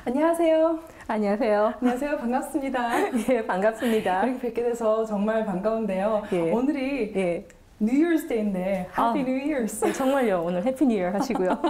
안녕하세요. 안녕하세요. 안녕하세요. 반갑습니다. 예, 반갑습니다. 이렇게 뵙게 돼서 정말 반가운데요. 예. 오늘이 예. New Year's Day인데 Happy New Year's. 네, 정말요. 오늘 해피 뉴 이어 하시고요.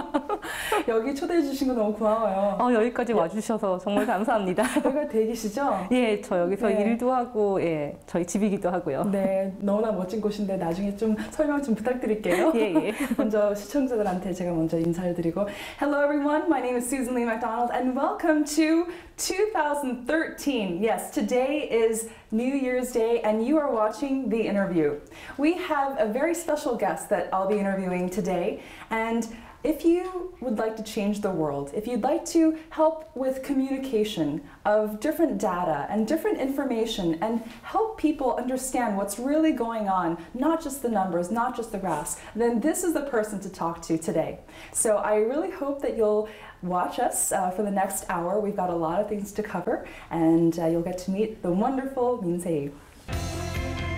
여기 초대해 주신 거 너무 고마워요. 여기까지 와주셔서 정말 감사합니다. 여기가 댁이시죠? 예, 저 여기서 네. 일도 하고, 예, 저희 집이기도 하고요. 네, 너무나 멋진 곳인데 나중에 좀 설명 좀 부탁드릴게요. 예, 예. 먼저 시청자들한테 제가 먼저 인사를 드리고 Hello everyone, my name is Susan Lee McDonald and welcome to 2013. Yes, today is New Year's Day and you are watching The Interview. We have a very special guest that I'll be interviewing today, and if you would like to change the world, if you'd like to help with communication of different data and different information and help people understand what's really going on, not just the numbers, not just the graphs, then this is the person to talk to today. So I really hope that you'll watch us for the next hour. We've got a lot of things to cover, and you'll get to meet the wonderful Min Se.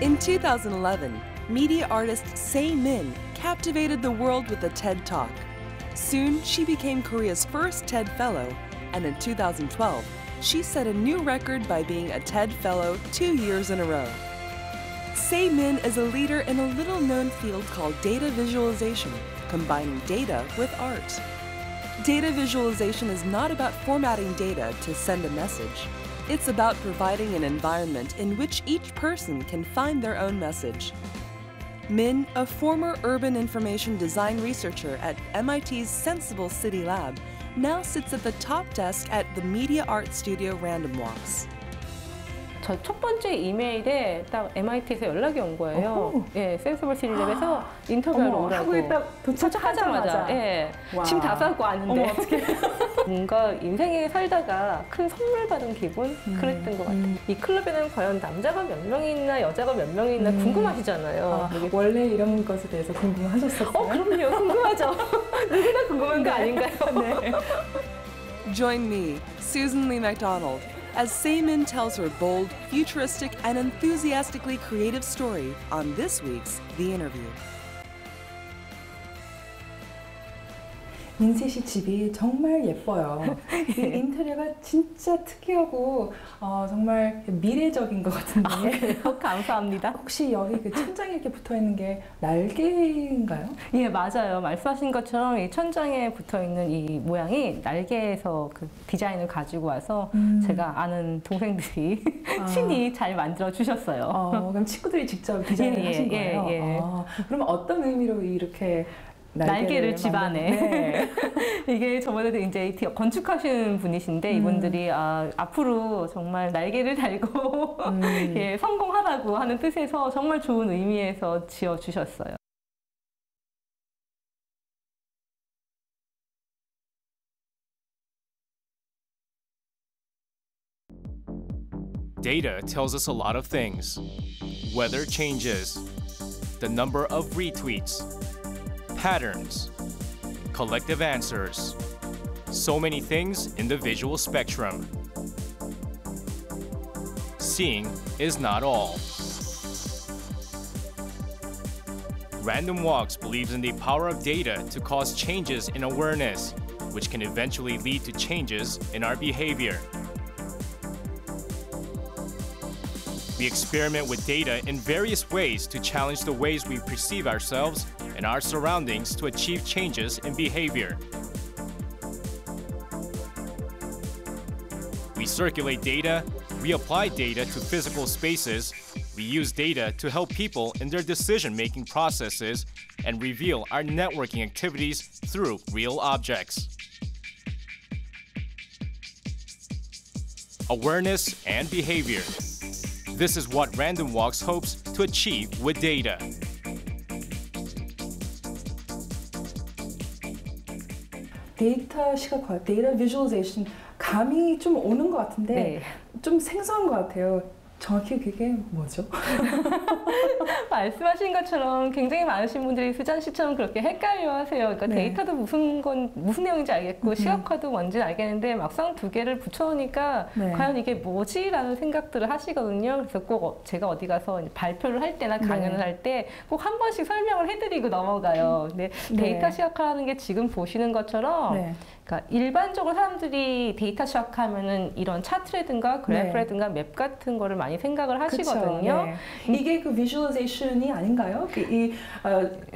In 2011, media artist Say Min captivated the world with a TED Talk. Soon, she became Korea's first TED Fellow, and in 2012, she set a new record by being a TED Fellow 2 years in a row. Say Min is a leader in a little-known field called data visualization, combining data with art. Data visualization is not about formatting data to send a message. It's about providing an environment in which each person can find their own message. Min, a former urban information design researcher at MIT's Sensible City Lab, now sits at the top desk at the media art studio Random Walks. 저 첫 번째 이메일에 딱 MIT에서 연락이 온 거예요. 예, 센서블 시리즈에서 인터뷰하러 오라고. 한국에 딱 도착하자마자. 예, 와. 짐 다 싸고 왔는데. 어떻게? 뭔가 인생에 살다가 큰 선물 받은 기분? 그랬던 것 같아요. 이 클럽에는 과연 남자가 몇 명이 있나 여자가 몇 명이 있나 궁금하시잖아요. 원래 이런 것에 대해서 궁금하셨었어요? 그럼요. 궁금하죠. 누구나 궁금한 거 아닌가요? 네. Join me, Susan Lee McDonald, as Say Min tells her bold, futuristic, and enthusiastically creative story on this week's The Interview. 민세 씨 집이 정말 예뻐요. 이 인테리어가 진짜 특이하고 정말 미래적인 것 같은데. 감사합니다. 혹시 여기 그 천장에 이렇게 붙어 있는 게 날개인가요? 예, 맞아요. 말씀하신 것처럼 이 천장에 붙어 있는 이 모양이 날개에서 그 디자인을 가지고 와서 제가 아는 동생들이 친히 잘 만들어 주셨어요. 그럼 친구들이 직접 디자인을 하신 거예요? 예. 그럼 어떤 의미로 이렇게 날개를 집안에. 네. 이게 저번에도 이제 건축하시는 분이신데 이분들이 앞으로 정말 날개를 달고 예, 성공하라고 하는 뜻에서 정말 좋은 의미에서 지어주셨어요. Data tells us a lot of things. Weather changes, the number of retweets, patterns, collective answers, so many things in the visual spectrum. Seeing is not all. Random Walks believes in the power of data to cause changes in awareness, which can eventually lead to changes in our behavior. We experiment with data in various ways to challenge the ways we perceive ourselves and our surroundings to achieve changes in behavior. We circulate data, we apply data to physical spaces, we use data to help people in their decision-making processes, and reveal our networking activities through real objects. Awareness and behavior. This is what Random Walks hopes to achieve with data. 데이터 시각화, 데이터 비주얼레이션 감이 좀 오는 것 같은데 네. 좀 생소한 것 같아요. 정확히 그게 뭐죠? 말씀하신 것처럼 굉장히 많으신 분들이 수잔 씨처럼 그렇게 헷갈려하세요. 그러니까 네. 데이터도 무슨 내용인지 알겠고 시각화도 뭔지 알겠는데 막상 두 개를 붙여놓으니까 네. 과연 이게 뭐지라는 생각들을 하시거든요. 그래서 꼭 제가 어디 가서 발표를 할 때나 강연을 네. 할 때 꼭 한 번씩 설명을 해드리고 넘어가요. 근데 네. 데이터 시각화라는 게 지금 보시는 것처럼 네. 그러니까 일반적으로 사람들이 데이터 시각화하면은 이런 차트라든가 그래프라든가 맵 같은 거를 많이 생각을 하시거든요. 그쵸, 네. 이게 그 비주얼레이션이 아닌가요?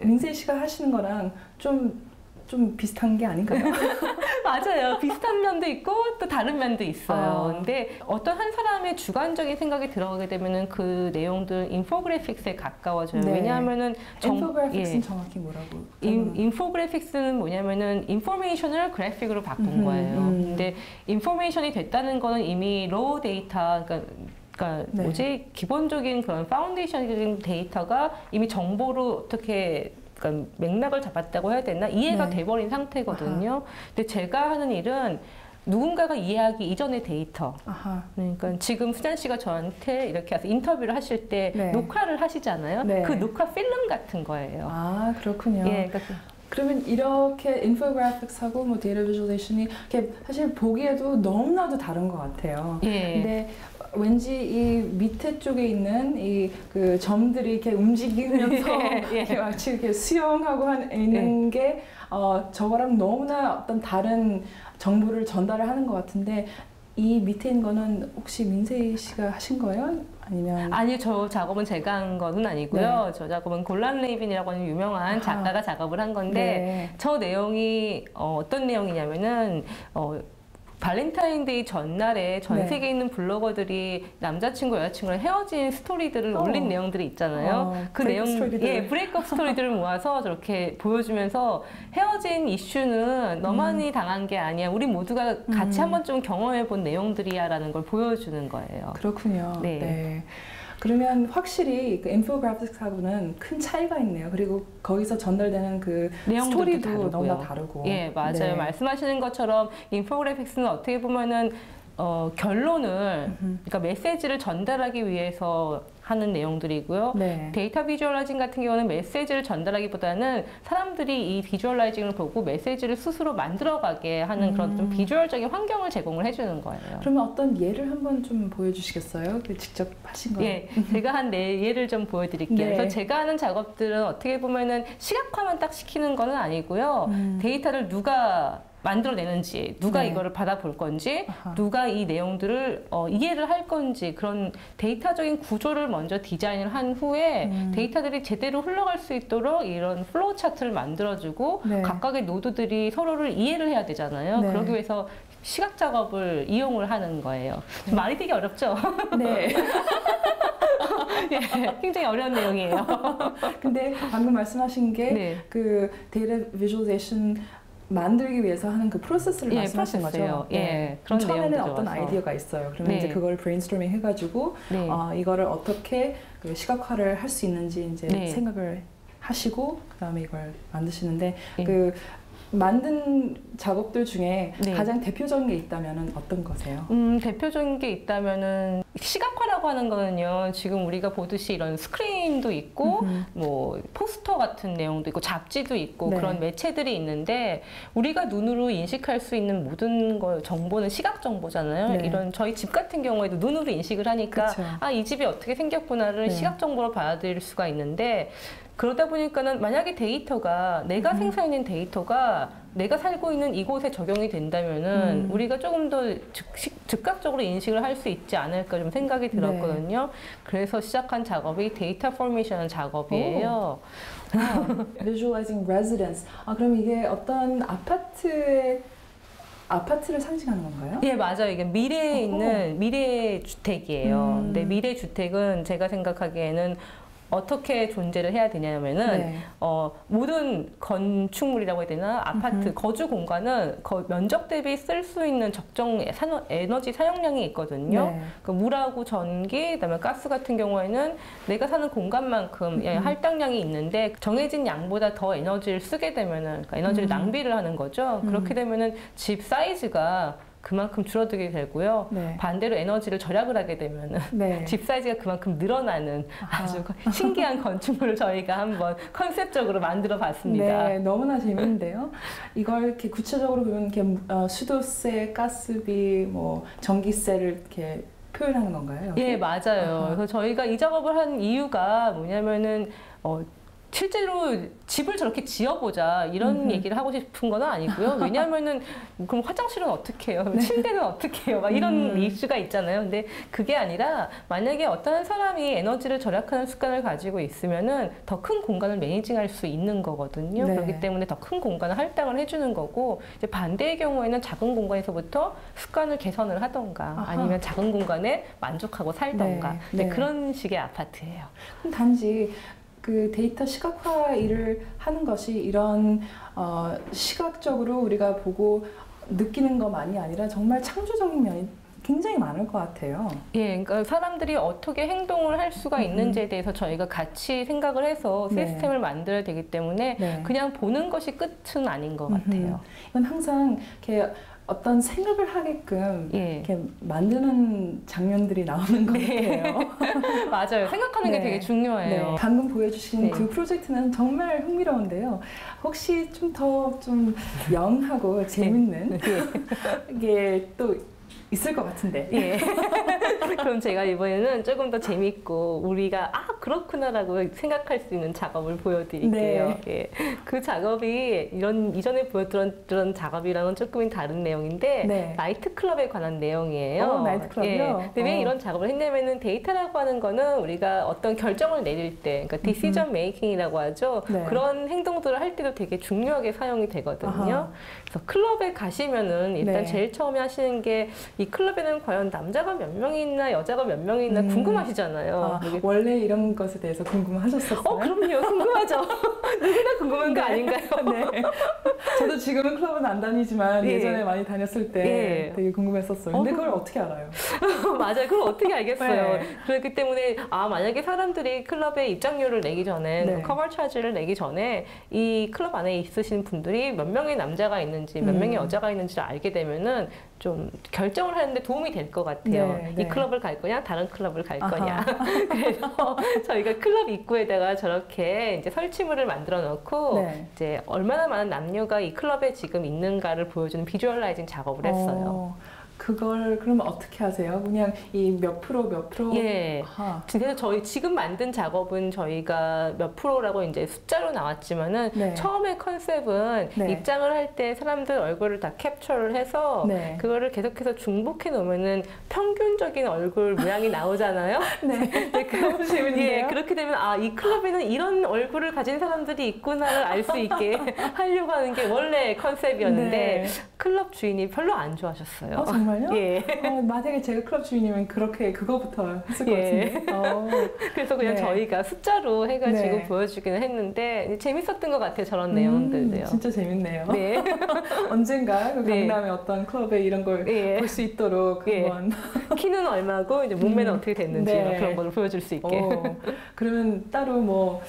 민세 씨가 하시는 거랑 좀 비슷한 게 아닌가요? 맞아요. 비슷한 면도 있고 또 다른 면도 있어요. 근데 어떤 한 사람의 주관적인 생각이 들어가게 되면은 그 내용들 인포그래픽스에 가까워져요. 네. 왜냐하면은 인포그래픽스는 정확히 뭐라고? 인포그래픽스는 뭐냐면은 인포메이션을 그래픽으로 바꾼 거예요. 근데 인포메이션이 됐다는 거는 이미 로우 데이터, 그러니까 네. 뭐지? 기본적인 그런 파운데이션적인 데이터가 이미 정보로 어떻게 그러니까 맥락을 잡았다고 해야 되나? 이해가 네. 돼버린 상태거든요. 근데 제가 하는 일은 누군가가 이해하기 이전의 데이터. 아하. 그러니까 지금 수잔 씨가 저한테 이렇게 와서 인터뷰를 하실 때 네. 녹화를 하시잖아요. 네. 그 녹화 필름 같은 거예요. 아, 그렇군요. 예, 그러니까 그러면 이렇게 인포그래픽스하고 뭐 데이터 비주얼레이션이 사실 보기에도 너무나도 다른 것 같아요. 예. 근데 왠지 이 밑에 쪽에 있는 그 점들이 이렇게 움직이면서 이렇게 마치 이렇게 수영하고 있는 게 저거랑 너무나 어떤 다른 정보를 전달을 하는 것 같은데 이 밑에 있는 거는 혹시 민세 씨가 하신 거예요? 아니면 아니요, 저 작업은 제가 한 거는 아니고요. 저 작업은 골란 레이빈이라고 하는 유명한 작가가 작업을 한 건데 저 내용이 어떤 내용이냐면은 발렌타인데이 전날에 전 세계에 있는 블로거들이 남자친구, 여자친구랑 헤어진 스토리들을 올린 내용들이 있잖아요. 그 내용, 브레이크업 스토리들을 모아서 저렇게 보여주면서 헤어진 이슈는 너만이 당한 게 아니야. 우리 모두가 같이 한 번쯤 경험해 본 내용들이야라는 걸 보여주는 거예요. 그렇군요. 네. 네. 그러면 확실히 그 인포그래픽스하고는 큰 차이가 있네요. 그리고 거기서 전달되는 그 스토리도 다르고요. 너무나 다르고. 예, 맞아요. 네. 말씀하시는 것처럼 인포그래픽스는 어떻게 보면은 결론을, 그러니까 메시지를 전달하기 위해서 하는 내용들이고요. 네. 데이터 비주얼라이징 같은 경우는 메시지를 전달하기보다는 사람들이 이 비주얼라이징을 보고 메시지를 스스로 만들어가게 하는 그런 좀 비주얼적인 환경을 제공을 해주는 거예요. 그러면 어떤 예를 한번 좀 보여주시겠어요? 그 직접 하신 거. 예, 제가 한 예를 좀 보여드릴게요. 네. 그래서 제가 하는 작업들은 어떻게 보면은 시각화만 딱 시키는 거는 아니고요. 데이터를 누가 만들어내는지, 누가 이거를 받아볼 건지, 누가 이 내용들을 이해를 할 건지 그런 데이터적인 구조를 먼저 디자인을 한 후에 데이터들이 제대로 흘러갈 수 있도록 이런 플로우 차트를 만들어주고 각각의 노드들이 서로를 이해를 해야 되잖아요. 그러기 위해서 시각 작업을 이용을 하는 거예요. 좀 말이 되게 어렵죠? 네. 예, 굉장히 어려운 내용이에요. 근데 방금 말씀하신 게 그 데이터 비주얼레이션 만들기 위해서 하는 그 프로세스를 말씀하신 거죠? 예, 그런 처음에는 어떤 아이디어가 있어요. 그러면 이제 그걸 브레인스토밍 해가지고 이거를 어떻게 그 시각화를 할 수 있는지 이제 생각을 하시고 그다음에 이걸 만드시는데 그 만든 작업들 중에 가장 대표적인 게 있다면은 어떤 거세요? 대표적인 게 있다면은 시각화라고 하는 거는요. 지금 우리가 보듯이 이런 스크린도 있고 뭐 포스터 같은 내용도 있고 잡지도 있고 그런 매체들이 있는데 우리가 눈으로 인식할 수 있는 모든 정보는 시각 정보잖아요. 이런 저희 집 같은 경우에도 눈으로 인식을 하니까 아, 이 집이 어떻게 생겼구나를 시각 정보로 받아들일 수가 있는데 그러다 보니까는 만약에 데이터가 내가 생성해낸 데이터가 내가 살고 있는 이곳에 적용이 된다면은 우리가 조금 더 즉각적으로 인식을 할 수 있지 않을까 좀 생각이 들었거든요. 그래서 시작한 작업이 데이터 포메이션 작업이에요. Visualizing residence. 아, 그럼 이게 어떤 아파트를 상징하는 건가요? 예, 맞아요. 이게 미래에 있는 미래 주택이에요. 근데 미래 주택은 제가 생각하기에는 어떻게 존재를 해야 되냐면은 모든 건축물이라고 해야 되나 아파트 거주 공간은 면적 대비 쓸 수 있는 적정 에너지 사용량이 있거든요. 그 물하고 전기, 그다음에 가스 같은 경우에는 내가 사는 공간만큼 할당량이 있는데 정해진 양보다 더 에너지를 쓰게 되면은 그러니까 에너지를 낭비를 하는 거죠. 그렇게 되면은 집 사이즈가 그만큼 줄어들게 되고요. 네. 반대로 에너지를 절약을 하게 되면은 네. 집 사이즈가 그만큼 늘어나는 아주 신기한 건축물을 저희가 한번 컨셉적으로 만들어 봤습니다. 네, 너무나 재밌는데요. 이걸 이렇게 구체적으로 보면 이렇게 수도세, 가스비, 뭐 전기세를 이렇게 표현하는 건가요? 여기? 예, 맞아요. 그래서 저희가 이 작업을 한 이유가 뭐냐면은 실제로 집을 저렇게 지어보자 이런 얘기를 하고 싶은 건 아니고요. 왜냐하면은 그럼 화장실은 어떻게 해요? 침대는 어떻게 해요? 막 이런 이슈가 있잖아요. 근데 그게 아니라 만약에 어떤 사람이 에너지를 절약하는 습관을 가지고 있으면은 더 큰 공간을 매니징할 수 있는 거거든요. 네. 그렇기 때문에 더 큰 공간을 할당을 해주는 거고 이제 반대의 경우에는 작은 공간에서부터 습관을 개선을 하던가 아하. 아니면 작은 공간에 만족하고 살던가 네. 네. 그런 식의 아파트예요. 그럼 단지 그 데이터 시각화 일을 하는 것이 이런 시각적으로 우리가 보고 느끼는 것만이 아니라 정말 창조적인 면이 굉장히 많을 것 같아요. 예, 그러니까 사람들이 어떻게 행동을 할 수가 있는지에 대해서 저희가 같이 생각을 해서 네. 시스템을 만들어야 되기 때문에 네. 그냥 보는 것이 끝은 아닌 것 같아요. 이건 항상 이렇게 어떤 생각을 하게끔 예. 이렇게 만드는 장면들이 나오는 것 네. 같아요. 맞아요. 생각하는 게 네. 되게 중요해요. 네. 방금 보여주신 네. 그 프로젝트는 정말 흥미로운데요. 혹시 좀 더 좀 영하고 재밌는 이게 또 있을 것 같은데. 예. 그럼 제가 이번에는 조금 더 재밌고 우리가 그렇구나라고 생각할 수 있는 작업을 보여드릴게요. 네. 예. 그 작업이 이전에 보여드렸던 작업이랑은 조금 다른 내용인데 네. 나이트클럽에 관한 내용이에요. 나이트클럽이요? 예. 근데 왜 이런 작업을 했냐면은 데이터라고 하는 거는 우리가 어떤 결정을 내릴 때, 그러니까 디시전 메이킹이라고 하죠. 네. 그런 행동들을 할 때도 되게 중요하게 사용이 되거든요. 아하. 그래서 클럽에 가시면은 일단 네. 제일 처음에 하시는 게 이 클럽에는 과연 남자가 몇 명이 있나 여자가 몇 명이 있나 궁금하시잖아요. 원래 이런 것에 대해서 궁금하셨었어요? 그럼요. 궁금하죠. 누구나 궁금한 거 아닌가요? 네. 저도 지금은 클럽은 안 다니지만 예. 예전에 많이 다녔을 때 예. 되게 궁금했었어요. 근데 그걸 어떻게 알아요? 맞아요. 그걸 어떻게 알겠어요. 네. 그렇기 때문에 만약에 사람들이 클럽에 입장료를 내기 전에 네. 커버 차지를 내기 전에 이 클럽 안에 있으신 분들이 몇 명의 남자가 있는지 몇 명의 여자가 있는지를 알게 되면은 좀 결정을 하는데 도움이 될 것 같아요. 네, 네. 이 클럽을 갈 거냐, 다른 클럽을 갈 거냐. 그래서 저희가 클럽 입구에다가 저렇게 이제 설치물을 만들어 놓고 네. 이제 얼마나 많은 남녀가 이 클럽에 지금 있는가를 보여주는 비주얼라이징 작업을 했어요. 그걸 그러면 어떻게 하세요? 그냥 이 몇 프로 몇 프로? 예. 아하. 그래서 저희 지금 만든 작업은 저희가 몇 프로라고 이제 숫자로 나왔지만은 네. 처음에 컨셉은 네. 입장을 할 때 사람들 얼굴을 다 캡처를 해서 네. 그거를 계속해서 중복해 놓으면은 평균적인 얼굴 모양이 나오잖아요. 네. 너무 재밌는데요? 예, 그렇게 되면 이 클럽에는 이런 얼굴을 가진 사람들이 있구나를 알 수 있게 하려고 하는 게 원래 컨셉이었는데 네. 클럽 주인이 별로 안 좋아하셨어요. 정말요? 예. 만약에 제가 클럽 주인이면 그거부터 했을 것 예. 같은데. 그래서 그냥 네. 저희가 숫자로 해가지고 네. 보여주기는 했는데 재밌었던 것 같아요. 저런 내용들도요. 진짜 재밌네요. 네. 언젠가 그 네. 강남의 어떤 클럽에 이런 걸 볼 수 예. 있도록 예. 한번. 키는 얼마고 이제 몸매는 어떻게 됐는지 네. 그런 걸 보여줄 수 있게. 그러면 따로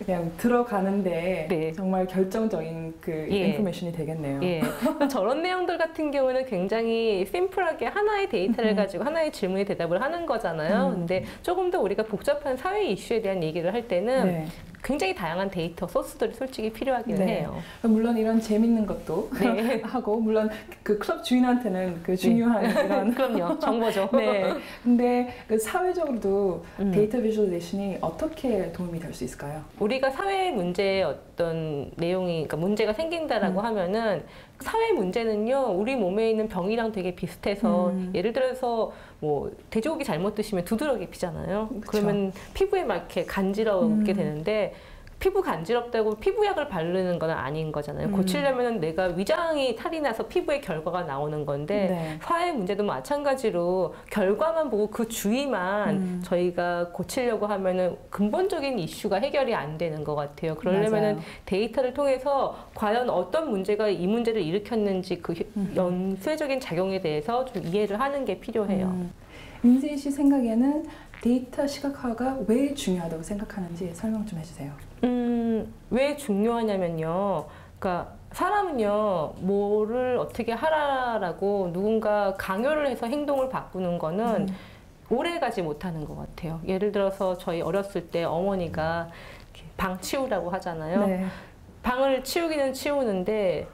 그냥 들어가는데 네. 정말 결정적인 그 예. 인포메이션이 되겠네요. 예. 저런 내용들 같은 경우는 굉장히 심플하게 하나의 데이터를 가지고 하나의 질문에 대답을 하는 거잖아요. 근데 조금 더 우리가 복잡한 사회 이슈에 대한 얘기를 할 때는 네. 굉장히 다양한 데이터 소스들이 솔직히 필요하기는 네. 해요. 물론 이런 재밌는 것도 네. 하고 물론 그 클럽 주인한테는 그 중요한 이런 그럼요. 정보죠. 네. 근데 그 사회적으로도 데이터 비주얼레이션이 어떻게 도움이 될 수 있을까요? 우리가 사회 문제의 어떤 내용이, 그러니까 문제가 생긴다라고 하면은 사회 문제는요, 우리 몸에 있는 병이랑 되게 비슷해서 예를 들어서 뭐 돼지고기 잘못 드시면 두드러기 피잖아요. 그쵸. 그러면 피부에 막 이렇게 간지럽게 되는데 피부 간지럽다고 피부약을 바르는 건 아닌 거잖아요. 고치려면 내가 위장이 탈이 나서 피부에 결과가 나오는 건데 네. 사회 문제도 마찬가지로 결과만 보고 그 주위만 저희가 고치려고 하면은 근본적인 이슈가 해결이 안 되는 것 같아요. 그러려면은 맞아요. 데이터를 통해서 과연 어떤 문제가 이 문제를 일으켰는지 그 연쇄적인 작용에 대해서 좀 이해를 하는 게 필요해요. 민세희 씨 생각에는 데이터 시각화가 왜 중요하다고 생각하는지 설명 좀 해주세요. 왜 중요하냐면요. 그러니까 사람은요, 뭐를 어떻게 하라라고 누군가 강요를 해서 행동을 바꾸는 거는 오래 가지 못하는 것 같아요. 예를 들어서 저희 어렸을 때 어머니가 방 치우라고 하잖아요. 네. 방을 치우기는 치우는데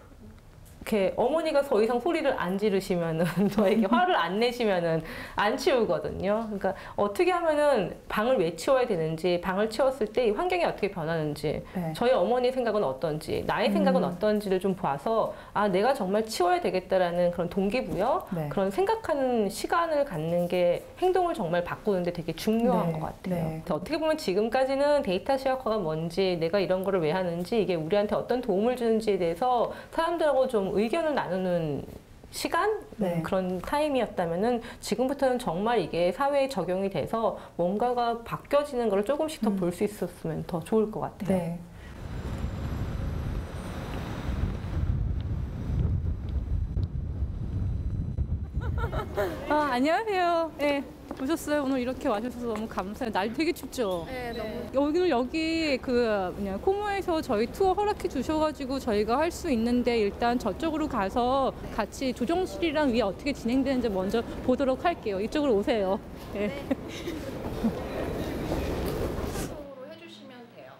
이렇게 어머니가 더 이상 소리를 안 지르시면은 저에게 화를 안 내시면은 안 치우거든요. 그러니까 어떻게 하면은 방을 왜 치워야 되는지, 방을 치웠을 때 이 환경이 어떻게 변하는지, 네. 저희 어머니의 생각은 어떤지, 나의 생각은 어떤지를 좀 봐서 아 내가 정말 치워야 되겠다라는 그런 동기부여, 네. 그런 생각하는 시간을 갖는 게 행동을 정말 바꾸는데 되게 중요한 네. 것 같아요. 네. 어떻게 보면 지금까지는 데이터 시각화가 뭔지, 내가 이런 거를 왜 하는지, 이게 우리한테 어떤 도움을 주는지에 대해서 사람들하고 좀 의견을 나누는 시간? 네. 그런 타임이었다면은 지금부터는 정말 이게 사회에 적용이 돼서 뭔가가 바뀌어지는 걸 조금씩 더 볼 수 있었으면 더 좋을 것 같아요. 네. 안녕하세요. 네, 오셨어요. 오늘 이렇게 와주셔서 너무 감사해요. 날 되게 춥죠? 네, 너무 오늘 여기 코모에서 저희 투어 허락해 주셔가지고 저희가 할 수 있는데 일단 저쪽으로 가서 같이 조정실이랑 위에 어떻게 진행되는지 먼저 보도록 할게요. 이쪽으로 오세요. 네. 해주시면 돼요.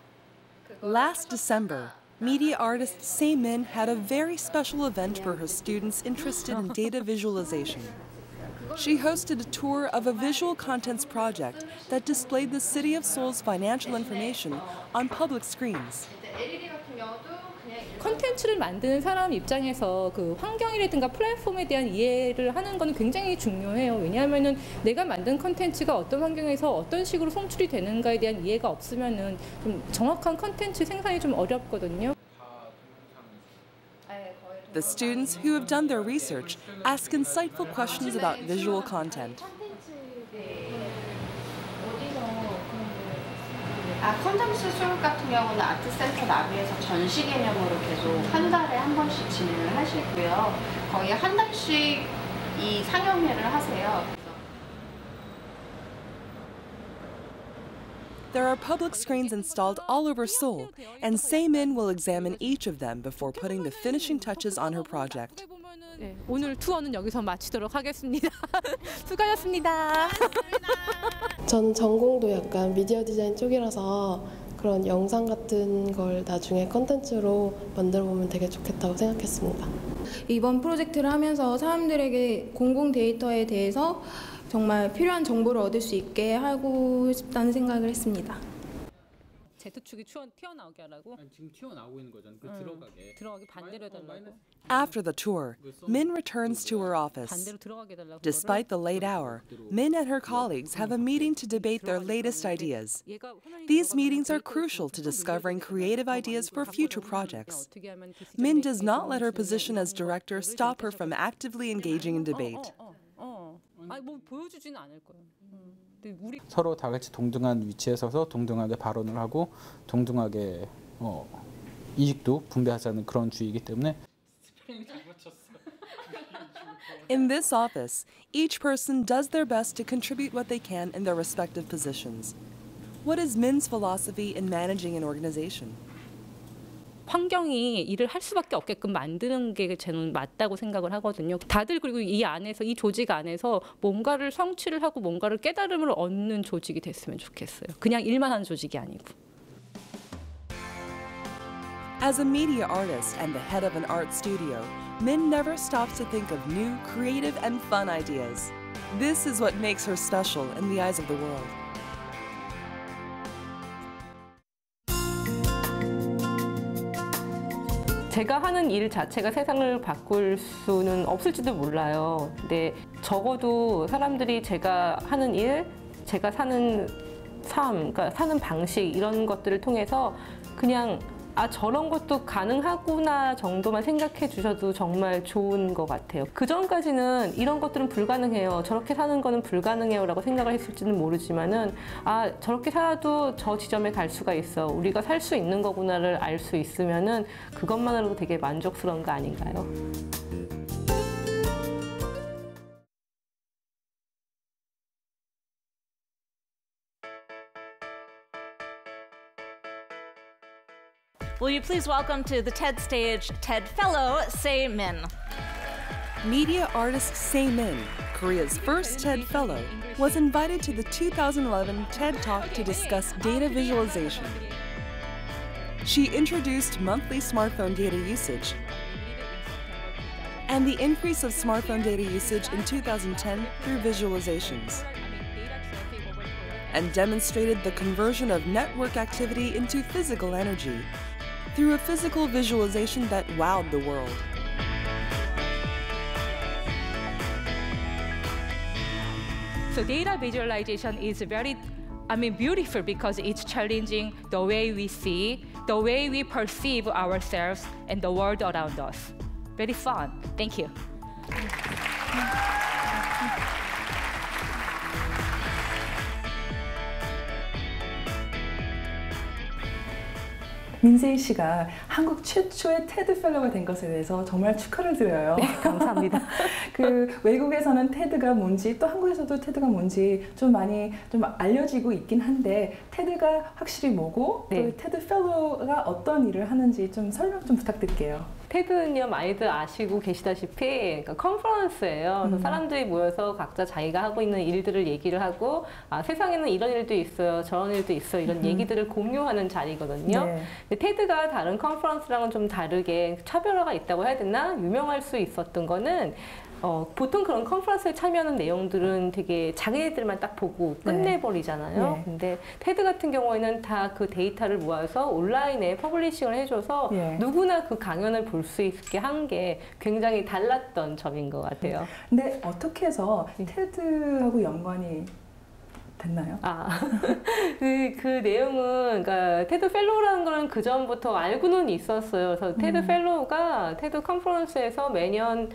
Last December, media artist Sei Min had a very special event for her students interested in data visualization. She hosted a tour of a visual contents project that displayed the City of Seoul's financial information on public screens. LED 같은 경우도 그냥 컨텐츠를 만드는 사람 입장에서 그 환경이라든가 플랫폼에 대한 이해를 하는 건 굉장히 중요해요. 왜냐하면은 내가 만든 컨텐츠가 어떤 환경에서 어떤 식으로 송출이 되는가에 대한 이해가 없으면은 좀 정확한 컨텐츠 생산이 좀 어렵거든요. The students who have done their research ask insightful questions about visual content. 컨텐츠 수업 같은 경우는 아트센터 나비에서 전시 개념으로 계속 한 달에 한 번씩 진행을 하시고요. 거의 한 달씩 이 상영회를 하세요. There are public screens installed all over Seoul, and Sei Min will examine each of them before putting the finishing touches on her project. 네, 오늘 투어는 여기서 마치도록 하겠습니다. 수고하셨습니다. 전 전공도 약간 미디어 디자인 쪽이라서 그런 영상 같은 걸 나중에 컨텐츠로 만들어 보면 되게 좋겠다고 생각했습니다. 이번 프로젝트를 하면서 사람들에게 공공 데이터에 대해서 정말 필요한 정보를 얻을 수 있게 하고 싶다는 생각을 했습니다. Z축이 튀어나오게 하라고? 아니, 지금 튀어나오고 있는 거잖아. 들어가게 반대로 해달라고? After the tour, Min returns to her office. 반대로 들어가게 해달라고? Despite the late hour, Min and her colleagues have a meeting to debate their latest ideas. These meetings are crucial to discovering creative ideas for future projects. Min does not let her position as director stop her from actively engaging in debate. 아니 뭐 보여주지는 않을 거예요. 근데 우리 서로 다 같이 동등한 위치에 서서 동등하게 발언을 하고 동등하게 이익도 분배하자는 그런 주의이기 때문에. In this office, each person does their best to contribute what they can in their respective positions. What is Min's philosophy in managing an organization? 환경이 일을 할 수밖에 없게끔 만드는 게 저는 맞다고 생각을 하거든요. 다들 그리고 이 안에서 이 조직 안에서 뭔가를 성취를 하고 뭔가를 깨달음을 얻는 조직이 됐으면 좋겠어요. 그냥 일만 하는 조직이 아니고. As a media artist and the head of an art studio, Min never stops to think of new, creative, and fun ideas. This is what makes her special in the eyes of the world. 제가 하는 일 자체가 세상을 바꿀 수는 없을지도 몰라요. 근데 적어도 사람들이 제가 하는 일, 제가 사는 삶, 그러니까 사는 방식 이런 것들을 통해서 그냥 아 저런 것도 가능하구나 정도만 생각해 주셔도 정말 좋은 것 같아요. 그 전까지는 이런 것들은 불가능해요. 저렇게 사는 거는 불가능해요 라고 생각을 했을지는 모르지만은 아 저렇게 살아도 저 지점에 갈 수가 있어. 우리가 살 수 있는 거구나를 알 수 있으면은 그것만으로도 되게 만족스러운 거 아닌가요? Will you please welcome to the TED stage, TED Fellow, Se Min. Media artist Se Min, Korea's first TED Fellow, was invited to the 2011 TED Talk to discuss data visualization. She introduced monthly smartphone data usage and the increase of smartphone data usage in 2010 through visualizations, and demonstrated the conversion of network activity into physical energy through a physical visualization that wowed the world. So data visualization is very, beautiful because it's challenging the way we see, the way we perceive ourselves and the world around us. Very fun. Thank you. 민세희 씨가 한국 최초의 테드 펠로우가 된 것에 대해서 정말 축하를 드려요. 네, 감사합니다. 그 외국에서는 테드가 뭔지 또 한국에서도 테드가 뭔지 좀 많이 좀 알려지고 있긴 한데 테드가 확실히 뭐고 네. 또 테드 펠로우가 어떤 일을 하는지 좀 설명 좀 부탁드릴게요. 테드는요, 많이들 아시고 계시다시피 그러니까 컨퍼런스예요. 그래서 사람들이 모여서 각자 자기가 하고 있는 일들을 얘기를 하고 세상에는 이런 일도 있어요, 저런 일도 있어요, 이런 얘기들을 공유하는 자리거든요. 네. 근데 테드가 다른 컨퍼런스랑은 좀 다르게 차별화가 있다고 해야 되나? 유명할 수 있었던 거는 보통 그런 컨퍼런스에 참여하는 내용들은 되게 자기네들만 딱 보고 끝내버리잖아요. 네. 근데 테드 같은 경우에는 다 그 데이터를 모아서 온라인에 퍼블리싱을 해줘서 네. 누구나 그 강연을 볼 수 있게 한 게 굉장히 달랐던 점인 것 같아요. 근데 어떻게 해서 테드하고 연관이 됐나요? 그 내용은, 그러니까, 테드 펠로우라는 거는 그 전부터 알고는 있었어요. 그래서 테드 펠로우가 테드 컨퍼런스에서 매년,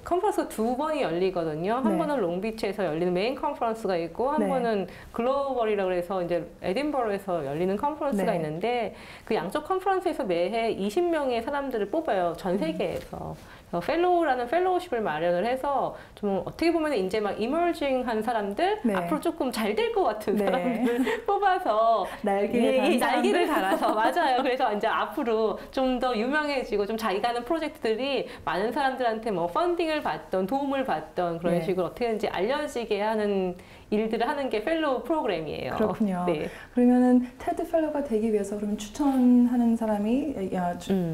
컨퍼런스가 2번이 열리거든요. 한 네. 번은 롱비치에서 열리는 메인 컨퍼런스가 있고, 한 네. 번은 글로벌이라고 해서 이제 에딘버러에서 열리는 컨퍼런스가 네. 있는데, 그 양쪽 컨퍼런스에서 매해 20명의 사람들을 뽑아요. 전 세계에서. 펠로우라는 펠로우십을 마련을 해서 좀 어떻게 보면 이제 막 이머징한 사람들, 네. 앞으로 조금 잘 될 것 같은 네. 사람들 뽑아서 날개를 달아서 맞아요. 그래서 이제 앞으로 좀 더 유명해지고 좀 자기가 하는 프로젝트들이 많은 사람들한테 뭐 펀딩을 받던 도움을 받던 그런 네. 식으로 어떻게든지 알려지게 하는 일들을 하는 게 펠로우 프로그램이에요. 그렇군요. 네. 그러면은 테드 펠로우가 되기 위해서 그러면 추천하는 사람이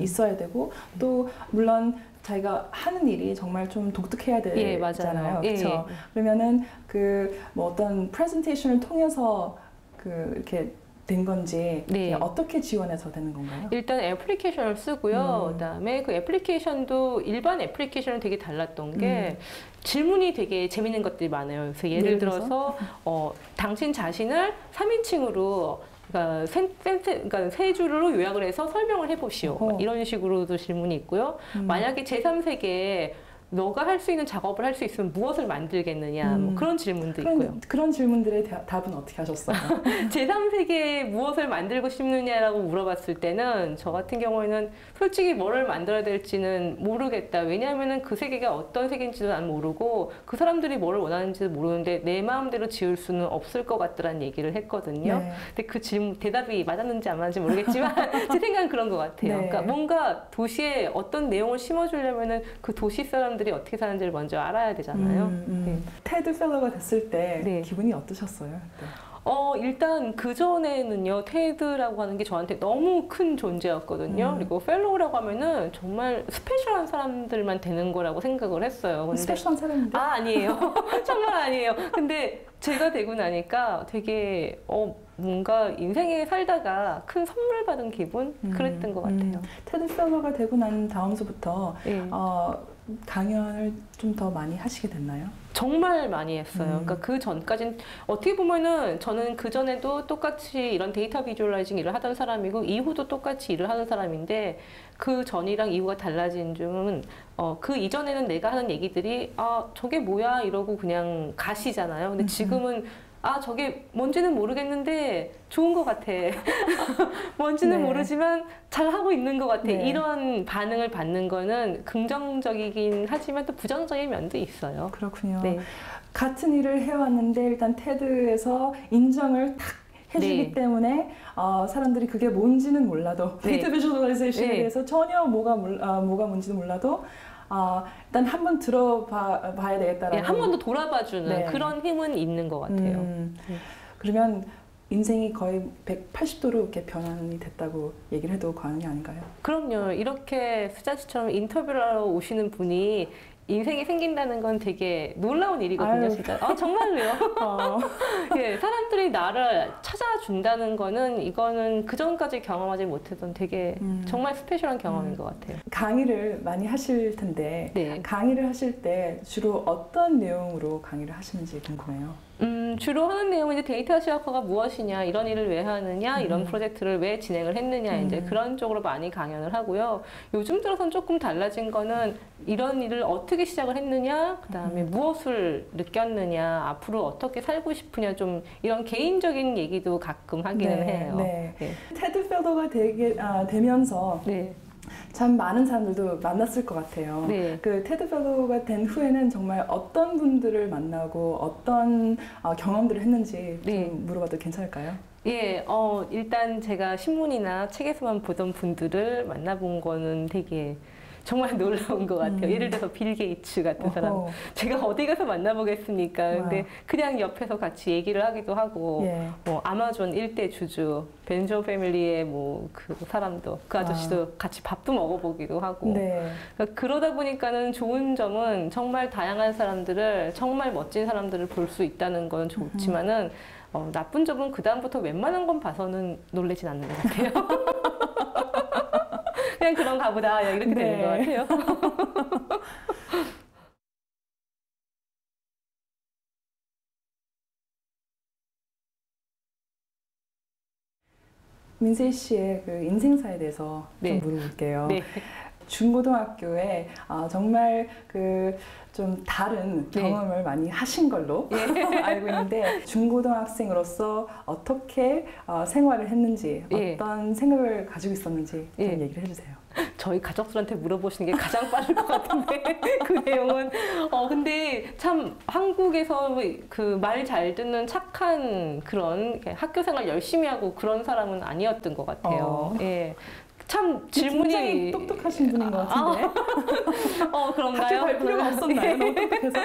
있어야 되고 또 물론 자기가 하는 일이 정말 좀 독특해야 되잖아요. 예, 그렇죠? 그러면은 그 뭐 어떤 프레젠테이션을 통해서 그 이렇게 된 건지 네. 어떻게 지원해서 되는 건가요? 일단 애플리케이션을 쓰고요. 그다음에 그 애플리케이션도 일반 애플리케이션은 되게 달랐던 게 질문이 되게 재밌는 것들이 많아요. 그래서 예를 들어서 당신 자신을 3인칭으로 그러니까 세 줄로 요약을 해서 설명을 해보시오. 이런 식으로도 질문이 있고요. 만약에 제3세계에 너가 할 수 있는 작업을 할 수 있으면 무엇을 만들겠느냐 뭐 그런 질문도 있고요. 그런 질문들의 답은 어떻게 하셨어요? 제3세계에 무엇을 만들고 싶느냐라고 물어봤을 때는 저 같은 경우에는 솔직히 뭐를 만들어야 될지는 모르겠다. 왜냐하면 그 세계가 어떤 세계인지도 난 모르고 그 사람들이 뭐를 원하는지도 모르는데 내 마음대로 지을 수는 없을 것 같다라는 얘기를 했거든요. 네. 근데 그 질문 대답이 맞았는지 안 맞는지 모르겠지만 제 생각은 그런 것 같아요. 네. 그러니까 뭔가 도시에 어떤 내용을 심어주려면은 그 도시 사람들이 어떻게 사는지를 먼저 알아야 되잖아요. 네. 테드 펠로우가 됐을 때 네. 기분이 어떠셨어요? 그때? 일단 그전에는요, 테드라고 하는 게 저한테 너무 큰 존재였거든요. 그리고 펠로우라고 하면은 정말 스페셜한 사람들만 되는 거라고 생각을 했어요. 근데 스페셜한 사람인데? 아니에요. 정말 아니에요. 근데 제가 되고 나니까 되게, 뭔가 인생에 살다가 큰 선물 받은 기분? 그랬던 것 같아요. 테드 펠로우가 되고 난 다음서부터 네. 강연을 좀 더 많이 하시게 됐나요? 정말 많이 했어요. 그러니까 그 전까지는 어떻게 보면은 저는 그 전에도 똑같이 이런 데이터 비주얼라이징 일을 하던 사람이고 이후도 똑같이 일을 하는 사람인데 그 전이랑 이후가 달라진 점은 그 이전에는 내가 하는 얘기들이 저게 뭐야 이러고 그냥 가시잖아요. 근데 지금은 저게 뭔지는 모르겠는데 좋은 것 같아. 뭔지는 네. 모르지만 잘 하고 있는 것 같아. 네. 이런 반응을 받는 거는 긍정적이긴 하지만 또 부정적인 면도 있어요. 그렇군요. 네. 같은 일을 해왔는데 일단 테드에서 인정을 탁 해주기 네. 때문에 사람들이 그게 뭔지는 몰라도 네. 데이터 비주얼라이제이션에 네. 대해서 전혀 뭐가 뭔지는 몰라도 일단 한번 들어봐야 되겠다라는 한 번 더 돌아봐주는 네. 그런 힘은 있는 것 같아요. 그러면 인생이 거의 180도로 이렇게 변환이 됐다고 얘기를 해도 과언이 아닌가요? 그럼요. 이렇게 수잔 씨처럼 인터뷰를 하러 오시는 분이 인생이 생긴다는 건 되게 놀라운 일이거든요, 아유. 진짜. 정말로요. 예, 사람들이 나를 찾아준다는 거는 이거는 그 전까지 경험하지 못했던 되게 정말 스페셜한 경험인 것 같아요. 강의를 많이 하실 텐데 네. 강의를 하실 때 주로 어떤 내용으로 강의를 하시는지 궁금해요. 주로 하는 내용은 이제 데이터 시각화가 무엇이냐, 이런 일을 왜 하느냐, 이런 프로젝트를 왜 진행을 했느냐, 이제 그런 쪽으로 많이 강연을 하고요. 요즘 들어선 조금 달라진 거는 이런 일을 어떻게 시작을 했느냐, 그 다음에 무엇을 느꼈느냐, 앞으로 어떻게 살고 싶으냐, 좀 이런 개인적인 얘기도 가끔 하기는 해요. 네. 네. 테드 펠로가 되면서 네. 참 많은 사람들도 만났을 것 같아요. 네. 그 테드 펠로가 된 후에는 정말 어떤 분들을 만나고 어떤 경험들을 했는지 네. 좀 물어봐도 괜찮을까요? 예, 일단 제가 신문이나 책에서만 보던 분들을 만나본 거는 되게 정말 놀라운 것 같아요. 예를 들어서 빌 게이츠 같은 사람. 제가 어디 가서 만나보겠습니까? 근데 그냥 옆에서 같이 얘기를 하기도 하고, 예. 아마존 일대 주주, 벤조 패밀리의 그 사람도, 그 아저씨도 같이 밥도 먹어보기도 하고. 네. 그러다 보니까는 좋은 점은 정말 다양한 사람들을, 정말 멋진 사람들을 볼 수 있다는 건 좋지만은, 나쁜 점은 그다음부터 웬만한 건 봐서는 놀라진 않는 것 같아요. 그냥 그런가 보다 이렇게 되는 것 같아요. 민세 씨의 그 인생사에 대해서 네. 좀 물어볼게요. 네. 중고등학교에 정말 그 좀 다른 네. 경험을 많이 하신 걸로 알고 있는데 중고등학생으로서 어떻게 생활을 했는지 어떤 생각을 가지고 있었는지 좀 얘기를 해주세요. 저희 가족들한테 물어보시는 게 가장 빠를 것 같은데 그 내용은 근데 참 한국에서 그 말 잘 듣는 착한 그런 학교 생활 열심히 하고 그런 사람은 아니었던 것 같아요. 예. 참 질문이 굉장히 똑똑하신 분인 것 같은데. 그런가요? 학교 갈 필요가 없었나요? 너무 똑똑해서.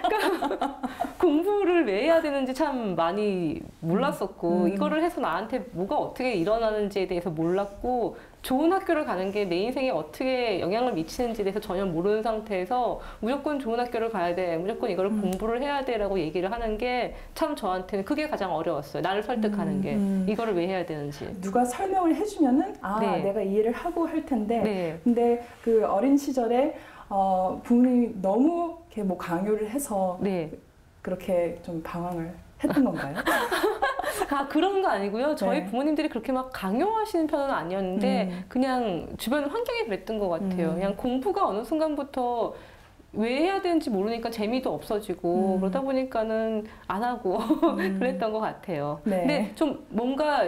그러니까 공부를 왜 해야 되는지 참 많이 몰랐었고 이거를 해서 나한테 뭐가 어떻게 일어나는지에 대해서 몰랐고 좋은 학교를 가는 게 내 인생에 어떻게 영향을 미치는지에 대해서 전혀 모르는 상태에서 무조건 좋은 학교를 가야 돼, 무조건 이거를 공부를 해야 돼라고 얘기를 하는 게 참 저한테는 그게 가장 어려웠어요. 나를 설득하는 게 이거를 왜 해야 되는지. 누가 설명을 해주면은 네. 내가 이해를 하고 할 텐데 네. 근데 그 어린 시절에 부모님이 너무 이렇게 뭐 강요를 해서 네. 그렇게 좀 방황을 했던 건가요? 그런 거 아니고요. 저희 네. 부모님들이 그렇게 막 강요하시는 편은 아니었는데 그냥 주변 환경이 그랬던 것 같아요. 그냥 공부가 어느 순간부터 왜 해야 되는지 모르니까 재미도 없어지고 그러다 보니까는 안 하고 그랬던 것 같아요. 네. 근데 좀 뭔가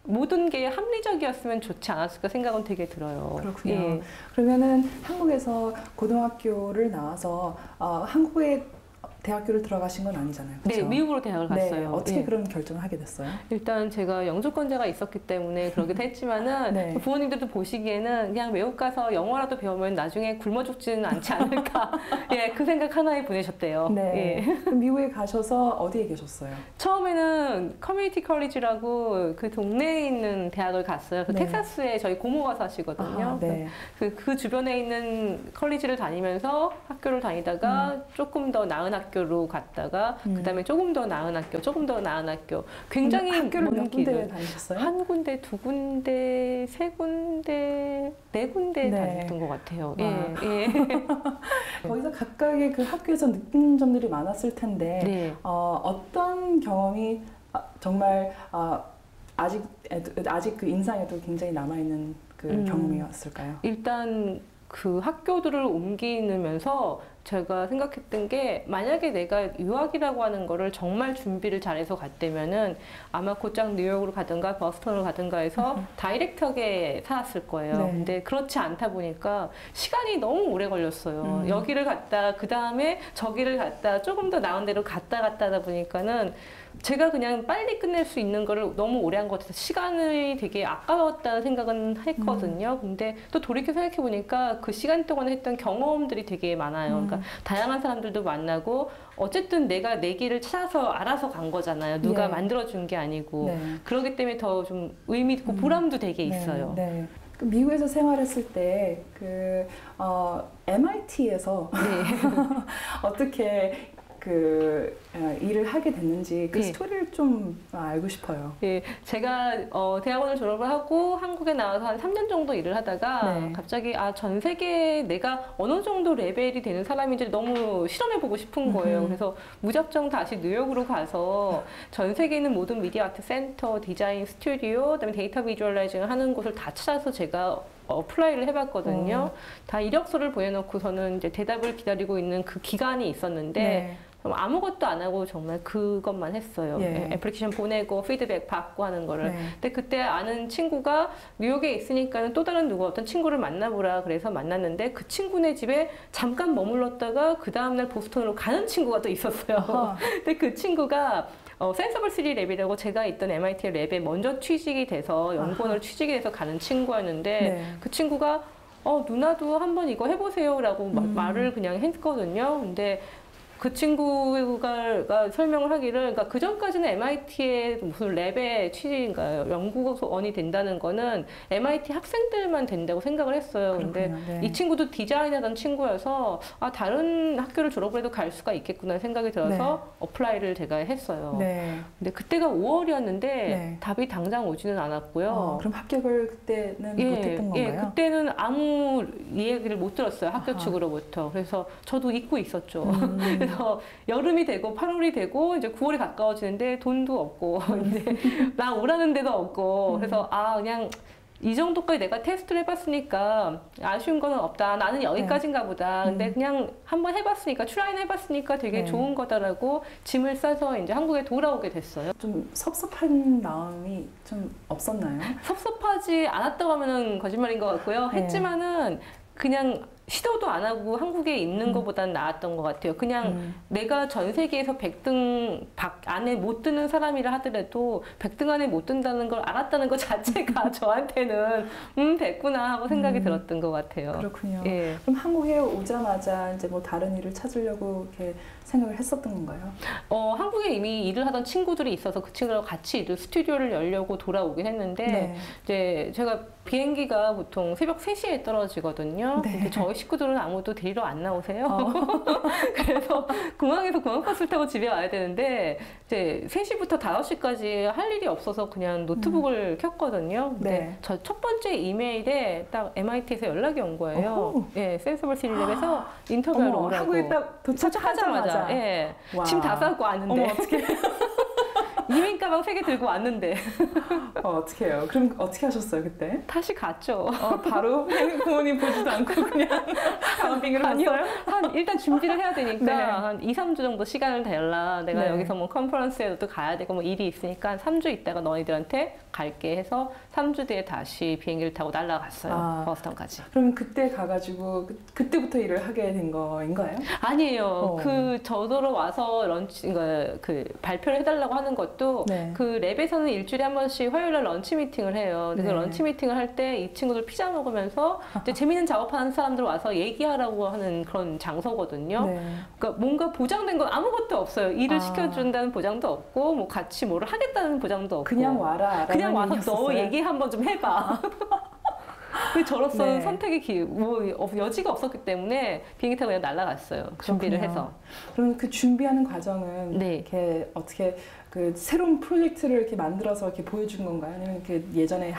모든 게 합리적이었으면 좋지 않았을까 생각은 되게 들어요. 그렇군요. 예. 그러면은 한국에서 고등학교를 나와서 한국의 대학교를 들어가신 건 아니잖아요. 그렇죠? 네, 미국으로 대학을 갔어요. 네, 어떻게 예. 그런 결정을 하게 됐어요? 일단 제가 영주권자가 있었기 때문에 그러기도 했지만은 네. 부모님들도 보시기에는 그냥 외국 가서 영어라도 배우면 나중에 굶어 죽지는 않지 않을까. 예, 그 생각 하나에 보내셨대요. 네. 예. 그럼 미국에 가셔서 어디에 계셨어요? 처음에는 커뮤니티 컬리지라고 그 동네에 있는 대학을 갔어요. 그 네. 텍사스에 저희 고모가 사시거든요. 네. 그 주변에 있는 컬리지를 다니면서 학교를 다니다가 조금 더 나은 학교로 갔다가 그다음에 조금 더 나은 학교, 조금 더 나은 학교. 굉장히 학교를 먼 몇 군데 길을. 다니셨어요? 한 군데, 두 군데, 세 군데, 네 군데 네. 다녔던 것 같아요. 와. 예, 예. 거기서 각각의 그 학교에서 느낀 점들이 많았을 텐데 네. 어떤 경험이 정말 아직 그 인상에도 굉장히 남아있는 그 경험이었을까요? 일단 그 학교들을 옮기면서 제가 생각했던 게 만약에 내가 유학이라고 하는 거를 정말 준비를 잘해서 갔다면은 아마 곧장 뉴욕으로 가든가 버스턴으로 가든가 해서 다이렉트하게 살았을 거예요. 네. 근데 그렇지 않다 보니까 시간이 너무 오래 걸렸어요. 여기를 갔다 그 다음에 저기를 갔다 조금 더 나은 데로 갔다 하다 보니까는 제가 그냥 빨리 끝낼 수 있는 거를 너무 오래 한 것 같아서 시간이 되게 아까웠다는 생각은 했거든요. 근데 또 돌이켜 생각해 보니까 그 시간 동안에 했던 경험들이 되게 많아요. 그러니까 다양한 사람들도 만나고 어쨌든 내가 내 길을 찾아서 알아서 간 거잖아요. 누가 만들어준 게 아니고. 네. 그렇기 때문에 더 좀 의미 있고 보람도 되게 있어요. 네, 네. 그 미국에서 생활했을 때 그 MIT에서 어떻게 일을 하게 됐는지 그 스토리를 좀 알고 싶어요. 예, 제가 대학원을 졸업을 하고 한국에 나와서 한 3년 정도 일을 하다가 갑자기 전 세계에 내가 어느 정도 레벨이 되는 사람인지 너무 실험해보고 싶은 거예요. 그래서 무작정 다시 뉴욕으로 가서 전 세계에 있는 모든 미디어 아트 센터, 디자인 스튜디오, 그다음에 데이터 비주얼라이징 하는 곳을 다 찾아서 제가 어플라이를 해봤거든요. 다 이력서를 보내놓고서는 이제 대답을 기다리고 있는 그 기간이 있었는데 아무것도 안 하고 정말 그것만 했어요. 애플리케이션 보내고 피드백 받고 하는 거를. 근데 그때 아는 친구가 뉴욕에 있으니까 또 다른 어떤 친구를 만나보라 그래서 만났는데 그 친구네 집에 잠깐 머물렀다가 그 다음날 보스턴으로 가는 친구가 또 있었어요. 근데 그 친구가 센서블 3 랩이라고 제가 있던 MIT 랩에 먼저 취직이 돼서 연구원으로 취직이 돼서 가는 친구였는데 그 친구가 누나도 한번 이거 해보세요 라고 말을 그냥 했거든요. 근데 그 친구가 설명을 하기를, 그러니까 그 전까지는 MIT의 무슨 랩에 취직인가요? 연구원이 된다는 거는 MIT 학생들만 된다고 생각을 했어요. 근데 이 친구도 디자인하던 친구여서 다른 학교를 졸업을 해도 갈 수가 있겠구나 생각이 들어서 어플라이를 제가 했어요. 근데 그때가 5월이었는데 답이 당장 오지는 않았고요. 그럼 합격을 그때는 못했던 건가요? 그때는 아무 얘기를 못 들었어요. 학교 측으로부터. 그래서 저도 잊고 있었죠. 그래서 여름이 되고 8월이 되고 이제 9월이 가까워지는데 돈도 없고 근데 나 오라는 데도 없고 그래서 그냥 이 정도까지 내가 테스트를 해봤으니까 아쉬운 거는 없다. 나는 여기까지인가 보다. 근데 그냥 한번 해봤으니까 트라이는 해봤으니까 되게 좋은 거다라고 짐을 싸서 이제 한국에 돌아오게 됐어요. 좀 섭섭한 마음이 좀 없었나요? 섭섭하지 않았다고 하면은 거짓말인 것 같고요. 했지만은 그냥 시도도 안 하고 한국에 있는 것보다는 나았던 것 같아요. 그냥 내가 전 세계에서 100등 안에 못 드는 사람이라 하더라도 100등 안에 못 든다는 걸 알았다는 것 자체가 저한테는 됐구나 하고 생각이 들었던 것 같아요. 그렇군요. 그럼 한국에 오자마자 이제 뭐 다른 일을 찾으려고 이렇게 생각을 했었던 건가요? 한국에 이미 일을 하던 친구들이 있어서 그 친구랑 같이 스튜디오를 열려고 돌아오긴 했는데 이제 제가 비행기가 보통 새벽 3시에 떨어지거든요. 근데 저희 식구들은 아무도 데리러 안 나오세요. 그래서 공항에서 공항버스를 타고 집에 와야 되는데 이제 3시부터 5시까지 할 일이 없어서 그냥 노트북을 켰거든요. 근데 저 첫 번째 이메일에 딱 MIT에서 연락이 온 거예요. 센서블 3랩에서 인터뷰하러 오라고. 한국에 딱 도착하자마자. 짐 다 싸고 왔는데. 어떻게? 이민 가방 3개 들고 왔는데. 어떻게 해요? 그럼 어떻게 하셨어요, 그때? 다시 갔죠. 바로 부모님 보지도 않고 그냥 다음 빙을 했어요? 일단 준비를 해야 되니까 한 2, 3주 정도 시간을 달라. 내가 여기서 뭐 컨퍼런스에도 또 가야 되고 뭐 일이 있으니까 3주 있다가 너희들한테 갈게 해서 3주 뒤에 다시 비행기를 타고 날아갔어요. 버스턴까지. 그럼 그때 가가지고 그때부터 일을 하게 된 거인가요? 아니에요. 저더러 와서 그 발표를 해달라고 하는 것도 그 랩에서는 일주일에 한 번씩 화요일날 런치 미팅을 해요. 그래서 런치 미팅을 할 때 이 친구들 피자 먹으면서 이제 재밌는 작업하는 사람들 와서 얘기하라고 하는 그런 장소거든요. 그러니까 뭔가 보장된 건 아무것도 없어요. 일을 시켜준다는 보장도 없고 뭐 같이 뭐를 하겠다는 보장도 없고 그냥 와라. 그냥 와서 너 얘기 한번 좀 해봐. 저로서는 선택의 여지가 없었기 때문에 비행기 타고 그냥 날아갔어요. 준비를 해서. 그럼 그 준비하는 과정은 이렇게 어떻게 그 새로운 프로젝트를 이렇게 만들어서 이렇게 보여준 건가요? 아니면 그 예전에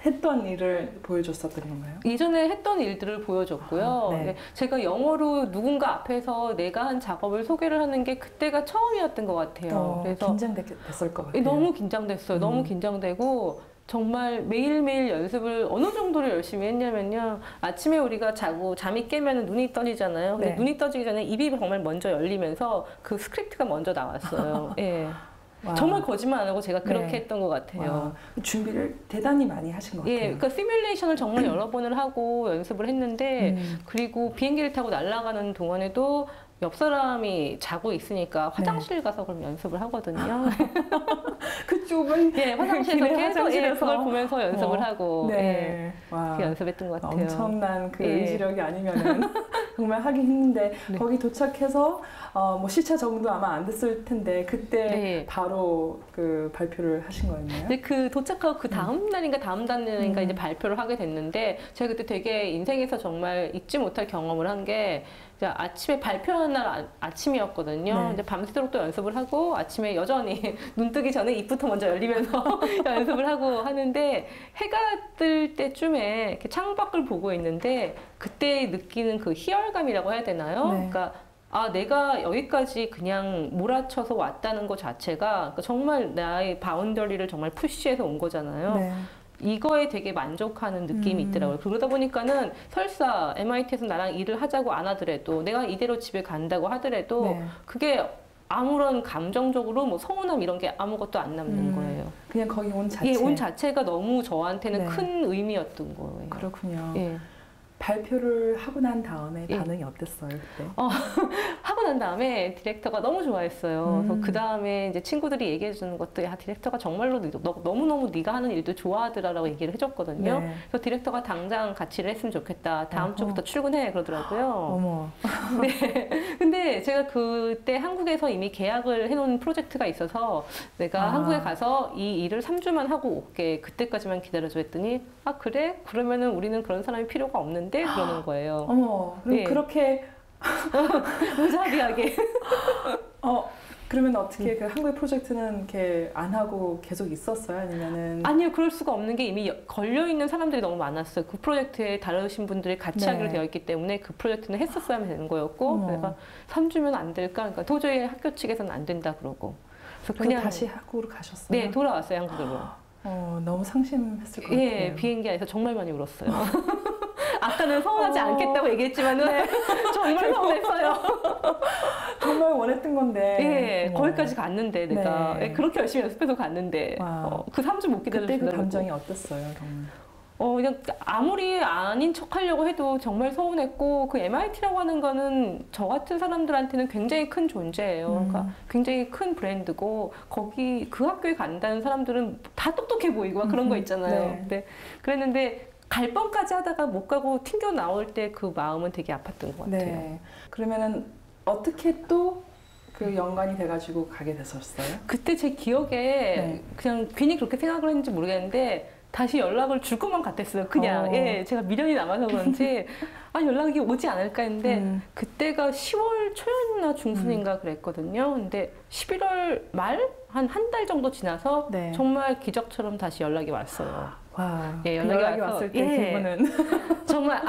했던 일을 보여줬었던 건가요? 예전에 했던 일들을 보여줬고요. 제가 영어로 누군가 앞에서 내가 한 작업을 소개를 하는 게 그때가 처음이었던 것 같아요. 그래서 긴장됐을 것 같아요. 너무 긴장됐어요. 너무 긴장되고 정말 매일매일 연습을 어느 정도로 열심히 했냐면요. 아침에 우리가 자고 잠이 깨면 눈이 떠지잖아요. 근데 네. 눈이 떠지기 전에 입이 정말 먼저 열리면서 그 스크립트가 먼저 나왔어요. 예. 와. 정말 거짓말 안 하고 제가 그렇게 네. 했던 것 같아요. 와, 준비를 대단히 많이 하신 것 같아요. 예, 그러니까 시뮬레이션을 정말 여러 번을 하고 연습을 했는데 그리고 비행기를 타고 날아가는 동안에도 옆 사람이 자고 있으니까 화장실 가서 그럼 연습을 하거든요. 그 좁은 예, 화장실에서 길의 계속 화장실에서. 그걸 보면서 연습을 하고 네. 예, 와. 그렇게 연습했던 것 같아요. 엄청난 그 예. 의지력이 아니면은 정말 하기 힘든데 네. 거기 도착해서 뭐 시차 적응도 아마 안 됐을 텐데 그때 네. 바로 그 발표를 하신 거였나요? 근데 그 도착하고 그 다음 날인가 다음 날인가 이제 발표를 하게 됐는데 제가 그때 되게 인생에서 정말 잊지 못할 경험을 한 게 아침에 발표하는 날 아침이었거든요. 네. 근데 밤새도록 또 연습을 하고 아침에 여전히 눈 뜨기 전에 입부터 먼저 열리면서 연습을 하고 하는데 해가 뜰 때쯤에 이렇게 창밖을 보고 있는데 그때 느끼는 그 희열감이라고 해야 되나요? 네. 그러니까 아, 내가 여기까지 그냥 몰아쳐서 왔다는 것 자체가 그러니까 정말 나의 바운더리를 정말 푸시해서 온 거잖아요. 네. 이거에 되게 만족하는 느낌이 있더라고요. 그러다 보니까는 설사 MIT에서 나랑 일을 하자고 안 하더라도 내가 이대로 집에 간다고 하더라도 네. 그게 아무런 감정적으로 뭐 서운함 이런 게 아무것도 안 남는 거예요. 그냥 거기 온 자체. 예, 온 자체가 너무 저한테는 네. 큰 의미였던 거예요. 그렇군요. 예. 발표를 하고 난 다음에 예. 반응이 어땠어요 그때? 하고 난 다음에 디렉터가 너무 좋아했어요. 그래서 그 다음에 이제 친구들이 얘기해 주는 것도 야 디렉터가 정말로 너무너무 네가 하는 일도 좋아하더라라고 얘기를 해줬거든요. 네. 그래서 디렉터가 당장 같이 일을 했으면 좋겠다. 다음 어허. 주부터 출근해 그러더라고요. 어머. 네. 근데 제가 그때 한국에서 이미 계약을 해놓은 프로젝트가 있어서 내가 한국에 가서 이 일을 3주만 하고 올게. 그때까지만 기다려줘 했더니 아 그래? 그러면은 우리는 그런 사람이 필요가 없는데 그러는 거예요. 어머. 그럼 예. 그렇게 무자비하게. 그러면 어떻게 그 한국의 프로젝트는 이렇게 안 하고 계속 있었어요? 아니면은 아니요, 그럴 수가 없는 게 이미 걸려있는 사람들이 너무 많았어요. 그 프로젝트에 다루신 분들이 같이 네. 하기로 되어 있기 때문에 그 프로젝트는 했었어야 되는 거였고, 내가 3주면 안 될까? 그러니까 도저히 학교 측에서는 안 된다 그러고. 그래서 그냥 다시 한국으로 가셨어요? 네, 돌아왔어요, 한국으로. 너무 상심했을 것 같아요. 예, 비행기 안에서 정말 많이 울었어요. 아까는 서운하지 않겠다고 얘기했지만은 정말 서운했어요. 정말 원했던 건데. 예, 거기까지 갔는데 내가 네. 그렇게 열심히 연습해서 갔는데 그 3주 못 기다려서 그때 그 감정이 어땠어요? 정말? 그냥 아무리 아닌 척 하려고 해도 정말 서운했고, 그 MIT라고 하는 거는 저 같은 사람들한테는 굉장히 큰 존재예요. 그러니까 굉장히 큰 브랜드고, 거기 그 학교에 간다는 사람들은 다 똑똑해 보이고 막 그런 거 있잖아요. 네. 근데 그랬는데 갈 뻔까지 하다가 못 가고 튕겨 나올 때 그 마음은 되게 아팠던 것 같아요. 네. 그러면은 어떻게 또 그 연관이 돼가지고 가게 되셨어요? 그때 제 기억에 그냥 괜히 그렇게 생각을 했는지 모르겠는데 다시 연락을 줄 것만 같았어요. 그냥 예, 제가 미련이 남아서 그런지 연락이 오지 않을까 했는데 그때가 10월 초였나 중순인가 그랬거든요. 근데 11월 말 한 달 정도 지나서 정말 기적처럼 다시 연락이 왔어요. 와, 예, 그 연락이 왔을 때 기분은 정말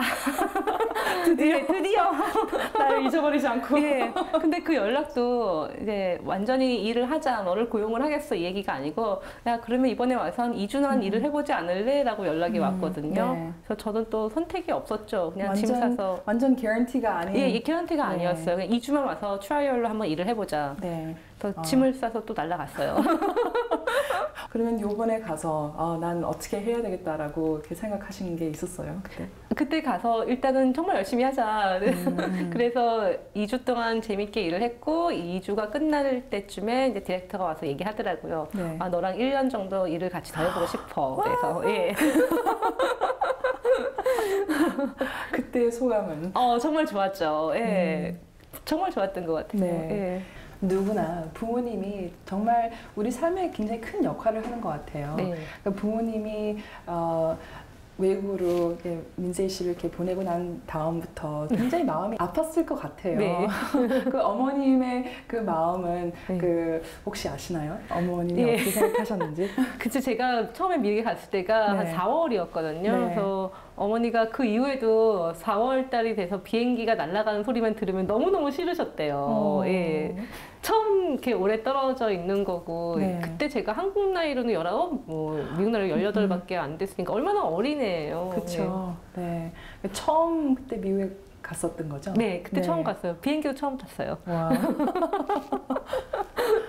드디어 나를 잊어버리지 않고. 예. 근데 그 연락도 이제 완전히 일을 하자, 너를 고용을 하겠어 이 얘기가 아니고, 야 그러면 이번에 와서 한 2주만 일을 해보지 않을래?라고 연락이 왔거든요. 네. 그래서 저는 또 선택이 없었죠. 그냥 짐 싸서. 완전 개런티가 아닌. 예, 개런티가 아니었어요. 그냥 2주만 와서 트라이얼로 한번 일을 해보자. 네. 그래서 짐을 싸서 또 날아갔어요. 그러면 요번에 가서 난 어떻게 해야 되겠다라고 이렇게 생각하신 게 있었어요? 그때 가서 일단은 정말 열심히 하자. 그래서 2주 동안 재밌게 일을 했고 2주가 끝날 때쯤에 이제 디렉터가 와서 얘기하더라고요. 네. 너랑 1년 정도 일을 같이 더 해보고 싶어. 그래서 예. 그때의 소감은? 정말 좋았죠. 예. 정말 좋았던 것 같아요. 네. 예. 누구나 부모님이 정말 우리 삶에 굉장히 큰 역할을 하는 것 같아요. 네. 그러니까 부모님이 외국으로 민재희 씨를 이렇게 보내고 난 다음부터 굉장히 마음이 아팠을 것 같아요. 네. 그 어머님의 그 마음은 네. 혹시 아시나요? 어머님이 예. 어떻게 생각하셨는지? 그치, 제가 처음에 미국에 갔을 때가 한 4월이었거든요. 그래서 어머니가 그 이후에도 4월 달이 돼서 비행기가 날아가는 소리만 들으면 너무너무 싫으셨대요. 예. 처음 이렇게 오래 떨어져 있는 거고 네. 그때 제가 한국 나이로는 19, 미국 나이로 18밖에 안 됐으니까 얼마나 어린애예요. 그렇죠. 네. 처음 그때 미국에 갔었던 거죠? 네, 그때 네. 처음 갔어요. 비행기도 처음 탔어요. 와.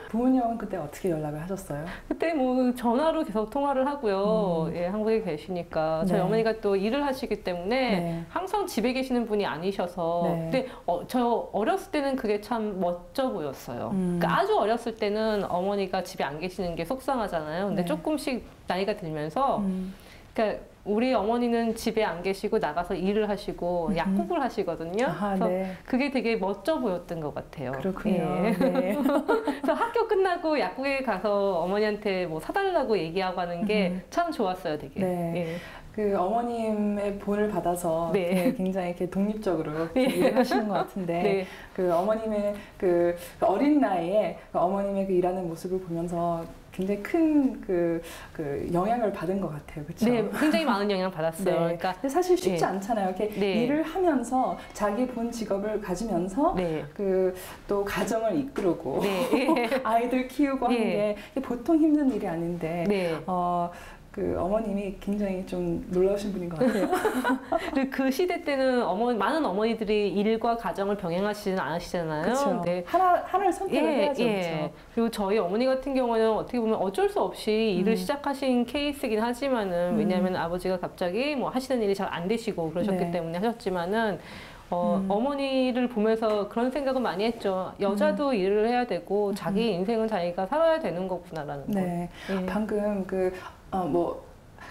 부모님은 그때 어떻게 연락을 하셨어요? 그때 뭐 전화로 계속 통화를 하고요. 예, 한국에 계시니까 저희 네. 어머니가 또 일을 하시기 때문에 네. 항상 집에 계시는 분이 아니셔서 네. 근데 저 어렸을 때는 그게 참 멋져 보였어요. 그러니까 아주 어렸을 때는 어머니가 집에 안 계시는 게 속상하잖아요. 근데 네. 조금씩 나이가 들면서 그러니까 우리 어머니는 집에 안 계시고 나가서 일을 하시고 약국을 하시거든요. 아하, 그래서 네. 그게 되게 멋져 보였던 것 같아요. 그렇군요. 예. 네. 그래서 학교 끝나고 약국에 가서 어머니한테 뭐 사달라고 얘기하고 하는 게 참 좋았어요, 되게. 네. 예. 그 어머님의 본을 받아서 네. 이렇게 굉장히 이렇게 독립적으로 일을 하시는 것 같은데 네. 그 어머님의 그 어린 나이에 그 어머님의 그 일하는 모습을 보면서 굉장히 큰 그 영향을 받은 것 같아요, 그렇죠? 네, 굉장히 많은 영향을 받았어요. 네. 그러니까 근데 사실 쉽지 네. 않잖아요. 이렇게 네. 일을 하면서 자기 본 직업을 가지면서 네. 그 또 가정을 이끌고 네. 아이들 키우고 하는 네. 게 보통 힘든 일이 아닌데 네. 그 어머님이 굉장히 좀 놀라우신 분인 것 같아요. 그리고 그 시대 때는 많은 어머니들이 일과 가정을 병행하시지는 않으시잖아요. 그렇죠. 네. 하나를 선택을 해야죠. 그렇죠. 그리고 저희 어머니 같은 경우는 어떻게 보면 어쩔 수 없이 일을 시작하신 케이스긴 하지만은 왜냐하면 아버지가 갑자기 뭐 하시는 일이 잘 안 되시고 그러셨기 네. 때문에 하셨지만은 어머니를 보면서 그런 생각은 많이 했죠. 여자도 일을 해야 되고 자기 인생은 자기가 살아야 되는 거구나라는 거. 네. 예. 방금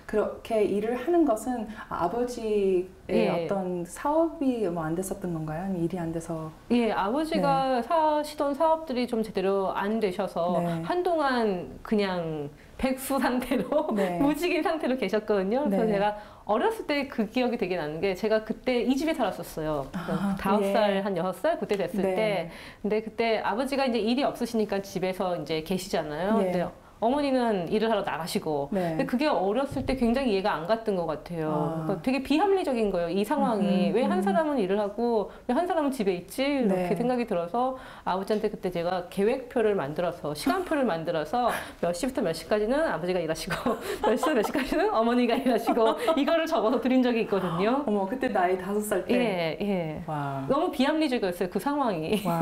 그렇게 일을 하는 것은 아버지의 예. 어떤 사업이 뭐 안 됐었던 건가요? 아니면 일이 안 돼서? 예, 아버지가 하시던 사업들이 좀 제대로 안 되셔서 네. 한동안 그냥 백수 상태로 네. 무직인 상태로 계셨거든요. 그래서 네. 제가 어렸을 때 그 기억이 되게 나는 게 제가 그때 이 집에 살았었어요. 아, 5살, 예. 한 6살 그때 됐을 네. 때. 근데 그때 아버지가 이제 일이 없으시니까 집에서 이제 계시잖아요. 네. 근데 어머니는 일을 하러 나가시고. 네. 근데 그게 어렸을 때 굉장히 이해가 안 갔던 것 같아요. 그러니까 되게 비합리적인 거예요, 이 상황이. 왜 한 사람은 일을 하고 왜 한 사람은 집에 있지? 이렇게 네. 생각이 들어서 아버지한테 그때 제가 계획표를 만들어서 시간표를 만들어서 몇 시부터 몇 시까지는 아버지가 일하시고 몇 시부터 몇 시까지는 어머니가 일하시고 이거를 적어서 드린 적이 있거든요. 어머, 그때 나이 5살 때? 예, 예. 와. 너무 비합리적이었어요, 그 상황이. 와.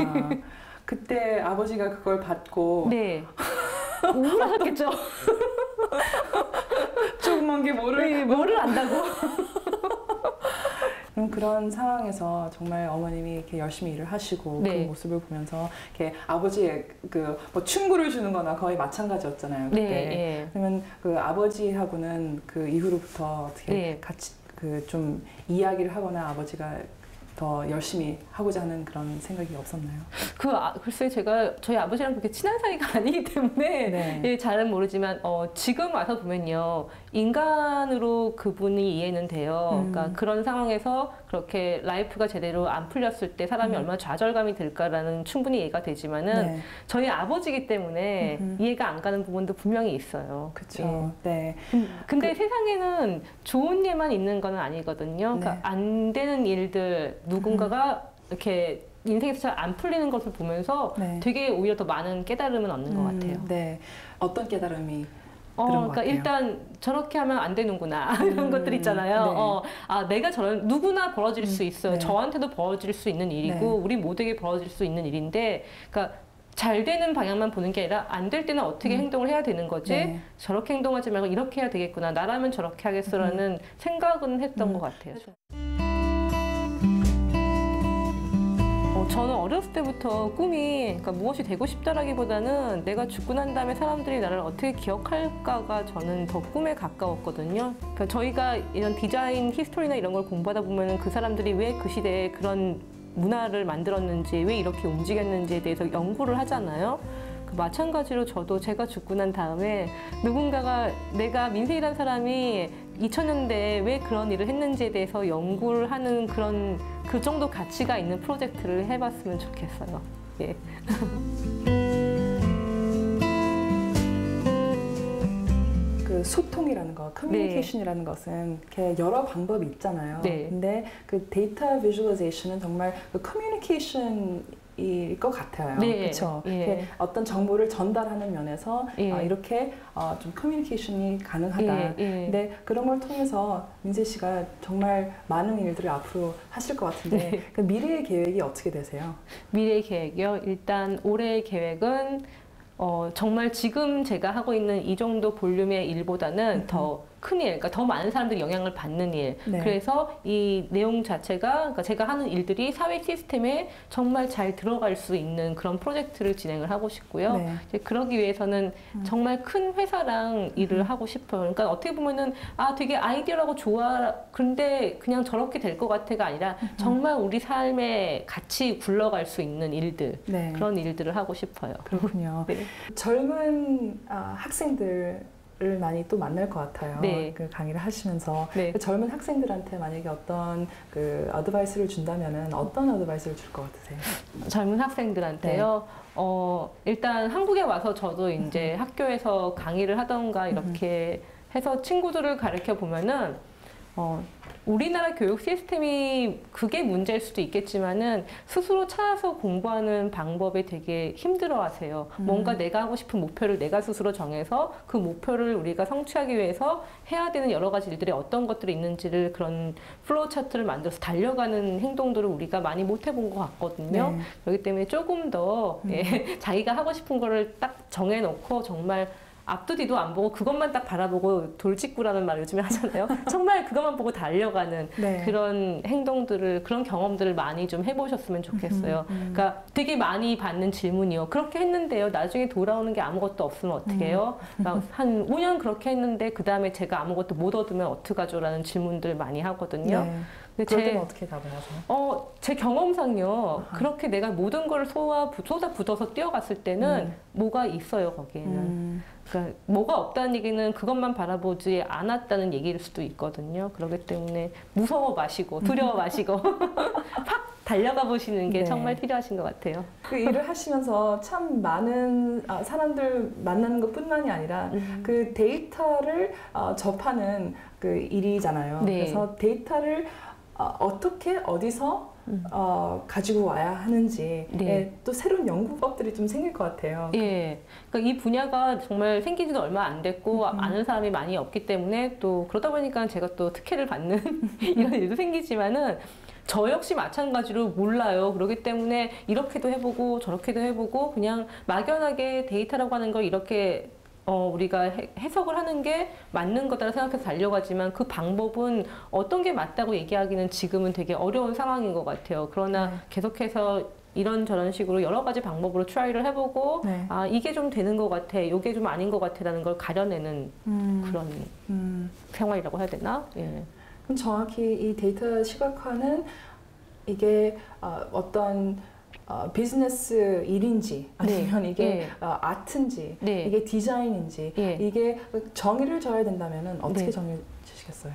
그때 아버지가 그걸 받고 네. 우울하셨겠죠. 조그만 게 뭐를 안다고. 그런 상황에서 정말 어머님이 이렇게 열심히 일을 하시고 네. 그 모습을 보면서 이렇게 아버지의 그 뭐 충고를 주는 거나 거의 마찬가지였잖아요. 그때. 네, 그러면 그 아버지하고는 그 이후로부터 어떻게 네. 같이 그 좀 이야기를 하거나 아버지가 더 열심히 하고자 하는 그런 생각이 없었나요? 글쎄 제가 저희 아버지랑 그렇게 친한 사이가 아니기 때문에 네. 예, 잘은 모르지만 지금 와서 보면요. 인간으로 그분이 이해는 돼요. 그러니까 그런 상황에서 그렇게 라이프가 제대로 안 풀렸을 때 사람이 얼마나 좌절감이 들까라는 충분히 이해가 되지만은 네. 저희 아버지기 때문에 이해가 안 가는 부분도 분명히 있어요. 그렇죠. 네. 근데 세상에는 좋은 일만 있는 건 아니거든요. 그러니까 네. 안 되는 일들 누군가가 이렇게 인생에서 잘 안 풀리는 것을 보면서 네. 되게 오히려 더 많은 깨달음은 얻는 것 같아요. 네. 어떤 깨달음이 그러니까 일단 저렇게 하면 안 되는구나 이런 것들 있잖아요. 네. 내가 누구나 벌어질 수 있어요. 네. 저한테도 벌어질 수 있는 일이고 네. 우리 모두에게 벌어질 수 있는 일인데, 그러니까 잘 되는 방향만 보는 게 아니라 안 될 때는 어떻게 행동을 해야 되는 거지? 네. 저렇게 행동하지 말고 이렇게 해야 되겠구나. 나라면 저렇게 하겠어라는 생각은 했던 것 같아요. 저는 어렸을 때부터 꿈이 그러니까 무엇이 되고 싶다라기보다는 내가 죽고 난 다음에 사람들이 나를 어떻게 기억할까가 저는 더 꿈에 가까웠거든요. 그러니까 저희가 이런 디자인 히스토리나 이런 걸 공부하다 보면 그 사람들이 왜 그 시대에 그런 문화를 만들었는지, 왜 이렇게 움직였는지에 대해서 연구를 하잖아요. 마찬가지로 저도 제가 죽고 난 다음에 누군가가 내가 민세이라는 사람이 2000년대에 왜 그런 일을 했는지에 대해서 연구를 하는 그런 그 정도 가치가 있는 프로젝트를 해봤으면 좋겠어요. 예. 그 소통이라는 거, 커뮤니케이션이라는 것은 이렇게 여러 방법이 있잖아요. 네. 근데 그 데이터 비주얼리제이션은 정말 그 커뮤니케이션에 일 것 같아요. 네. 그렇죠. 예. 어떤 정보를 전달하는 면에서 예. 이렇게 좀 커뮤니케이션이 가능하다. 예. 예. 근데 그런 걸 통해서 민세 씨가 정말 많은 일들을 앞으로 하실 것 같은데 네. 그 미래의 계획이 어떻게 되세요? 미래 계획이요? 일단 올해의 계획은 정말 지금 제가 하고 있는 이 정도 볼륨의 일보다는 더 큰 일, 그러니까 더 많은 사람들이 영향을 받는 일. 네. 그래서 이 내용 자체가, 그러니까 제가 하는 일들이 사회 시스템에 정말 잘 들어갈 수 있는 그런 프로젝트를 진행을 하고 싶고요. 네. 이제 그러기 위해서는 정말 큰 회사랑 일을 하고 싶어요. 그러니까 어떻게 보면은 되게 아이디어라고 좋아. 그런데 그냥 저렇게 될 것 같아가 아니라 정말 우리 삶에 같이 굴러갈 수 있는 일들. 네. 그런 일들을 하고 싶어요. 그렇군요. 네. 젊은 학생들을 많이 또 만날 것 같아요. 네. 그 강의를 하시면서 네. 그 젊은 학생들한테 만약에 어떤 그 어드바이스를 준다면은 어떤 어드바이스를 줄 것 같으세요? 젊은 학생들한테요. 일단 한국에 와서 저도 이제 학교에서 강의를 하던가 이렇게 해서 친구들을 가르쳐 보면은 우리나라 교육 시스템이 그게 문제일 수도 있겠지만은 스스로 찾아서 공부하는 방법에 되게 힘들어하세요. 뭔가 내가 하고 싶은 목표를 내가 스스로 정해서 그 목표를 우리가 성취하기 위해서 해야 되는 여러 가지 일들이 어떤 것들이 있는지를 그런 플로우 차트를 만들어서 달려가는 행동들을 우리가 많이 못 해본 것 같거든요. 네. 그렇기 때문에 조금 더 자기가 하고 싶은 거를 딱 정해놓고 정말 앞도 뒤도 안 보고 그것만 딱 바라보고 돌직구라는 말 요즘에 하잖아요. 정말 그것만 보고 달려가는 네. 그런 행동들을, 그런 경험들을 많이 좀 해보셨으면 좋겠어요. 그러니까 되게 많이 받는 질문이요. 그렇게 했는데요. 나중에 돌아오는 게 아무것도 없으면 어떻게 해요? 한 5년 그렇게 했는데 그 다음에 제가 아무것도 못 얻으면 어떡하죠? 라는 질문들 많이 하거든요. 네. 근데 그럴 때는 어떻게 답을 하세요? 제 경험상요. 그렇게 내가 모든 걸 쏟아붓어서 뛰어갔을 때는 뭐가 있어요, 거기에는. 그러니까 뭐가 없다는 얘기는 그것만 바라보지 않았다는 얘기일 수도 있거든요. 그렇기 때문에 무서워 마시고 두려워 마시고 팍 달려가 보시는 게 네. 정말 필요하신 것 같아요. 그 일을 하시면서 참 많은 사람들 만나는 것뿐만이 아니라 그 데이터를 접하는 그 일이잖아요. 네. 그래서 데이터를 어떻게 어디서 가지고 와야 하는지 네. 또 새로운 연구법들이 좀 생길 것 같아요. 예. 그러니까 이 분야가 정말 생기지도 얼마 안 됐고 아는 사람이 많이 없기 때문에 또 그러다 보니까 제가 또 특혜를 받는 이런 일도 생기지만은 저 역시 마찬가지로 몰라요. 그렇기 때문에 이렇게도 해보고 저렇게도 해보고 그냥 막연하게 데이터라고 하는 걸 이렇게 우리가 해석을 하는 게 맞는 거다라고 생각해서 달려가지만 그 방법은 어떤 게 맞다고 얘기하기는 지금은 되게 어려운 상황인 것 같아요. 그러나 계속해서 이런저런 식으로 여러 가지 방법으로 트라이를 해보고 이게 좀 되는 것 같아, 이게 좀 아닌 것 같아라는 걸 가려내는 그런 생활이라고 해야 되나? 예. 그럼 정확히 이 데이터 시각화는 이게 어떤 비즈니스 일인지 아니면 이게 아트인지 이게 디자인인지 이게 정의를 져야 된다면 어떻게 정의 지시겠어요?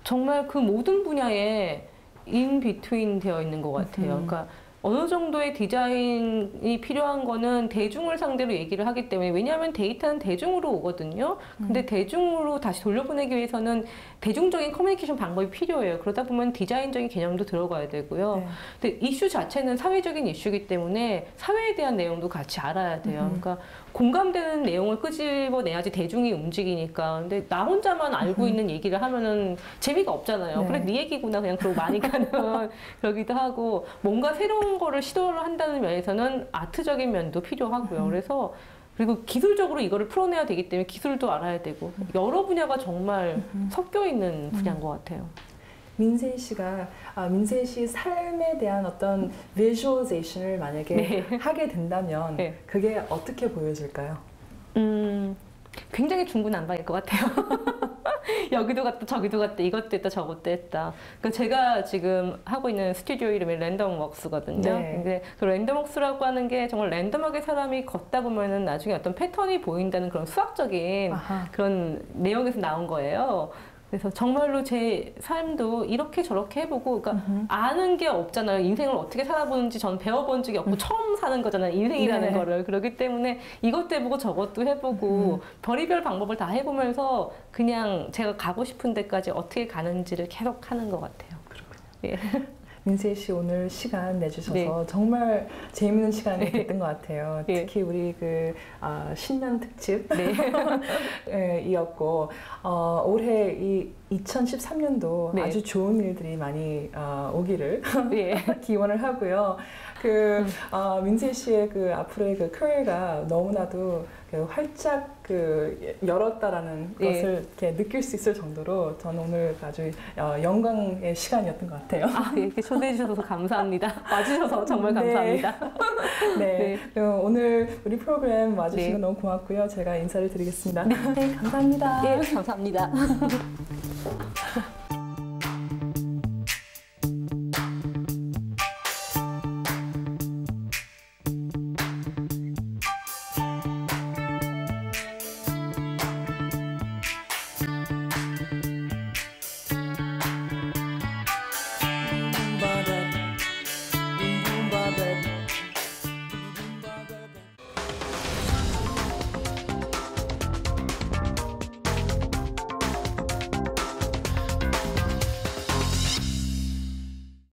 정말 그 모든 분야에 in between 되어 있는 것 같아요. 그러니까 어느 정도의 디자인이 필요한 거는 대중을 상대로 얘기를 하기 때문에, 왜냐하면 데이터는 대중으로 오거든요. 근데 대중으로 다시 돌려보내기 위해서는 대중적인 커뮤니케이션 방법이 필요해요. 그러다 보면 디자인적인 개념도 들어가야 되고요. 근데 이슈 자체는 사회적인 이슈이기 때문에 사회에 대한 내용도 같이 알아야 돼요. 그러니까 공감되는 내용을 끄집어내야지 대중이 움직이니까. 근데 나 혼자만 알고 있는 얘기를 하면은 재미가 없잖아요. 그래, 네 얘기구나. 그냥 그러고 많이 가는 그러기도 하고, 뭔가 새로운 거를 시도를 한다는 면에서는 아트적인 면도 필요하고요. 그래서 그리고 기술적으로 이거를 풀어내야 되기 때문에 기술도 알아야 되고 여러 분야가 정말 섞여 있는 분야인 것 같아요. 민세 씨가 민세 씨 삶에 대한 어떤 비주얼레이션을 만약에 하게 된다면 그게 어떻게 보여질까요? 굉장히 중구난방일 것 같아요. 여기도 갔다 저기도 갔다 이것도 했다 저것도 했다. 그러니까 제가 지금 하고 있는 스튜디오 이름이 랜덤웍스거든요. 근데 그 랜덤웍스라고 하는 게 정말 랜덤하게 사람이 걷다 보면은 나중에 어떤 패턴이 보인다는 그런 수학적인 그런 내용에서 나온 거예요. 그래서 정말로 제 삶도 이렇게 저렇게 해보고, 그러니까 아는 게 없잖아요. 인생을 어떻게 살아보는지 전 배워본 적이 없고 처음 사는 거잖아요. 인생이라는 거를. 그렇기 때문에 이것도 해보고 저것도 해보고 별의별 방법을 다 해보면서 그냥 제가 가고 싶은 데까지 어떻게 가는지를 계속 하는 것 같아요. 그렇군요. 예. 민세 씨 오늘 시간 내주셔서 네. 정말 재미있는 시간이 됐던 것 같아요. 네. 특히 우리 그 신년 특집 네. 예, 이었고 올해 이 2013년도 네. 아주 좋은 일들이 많이 오기를 예. 기원을 하고요. 그 민세 씨의 그 앞으로의 그 커리어가 너무나도 그 활짝 그 열었다라는 예. 것을 이렇게 느낄 수 있을 정도로 저는 오늘 아주 영광의 시간이었던 것 같아요. 아, 이렇게 초대해 주셔서 감사합니다. 와주셔서 정말 감사합니다. 네. 그럼 오늘 우리 프로그램 와주시고 네. 너무 고맙고요. 제가 인사를 드리겠습니다. 네, 감사합니다. 예, 감사합니다.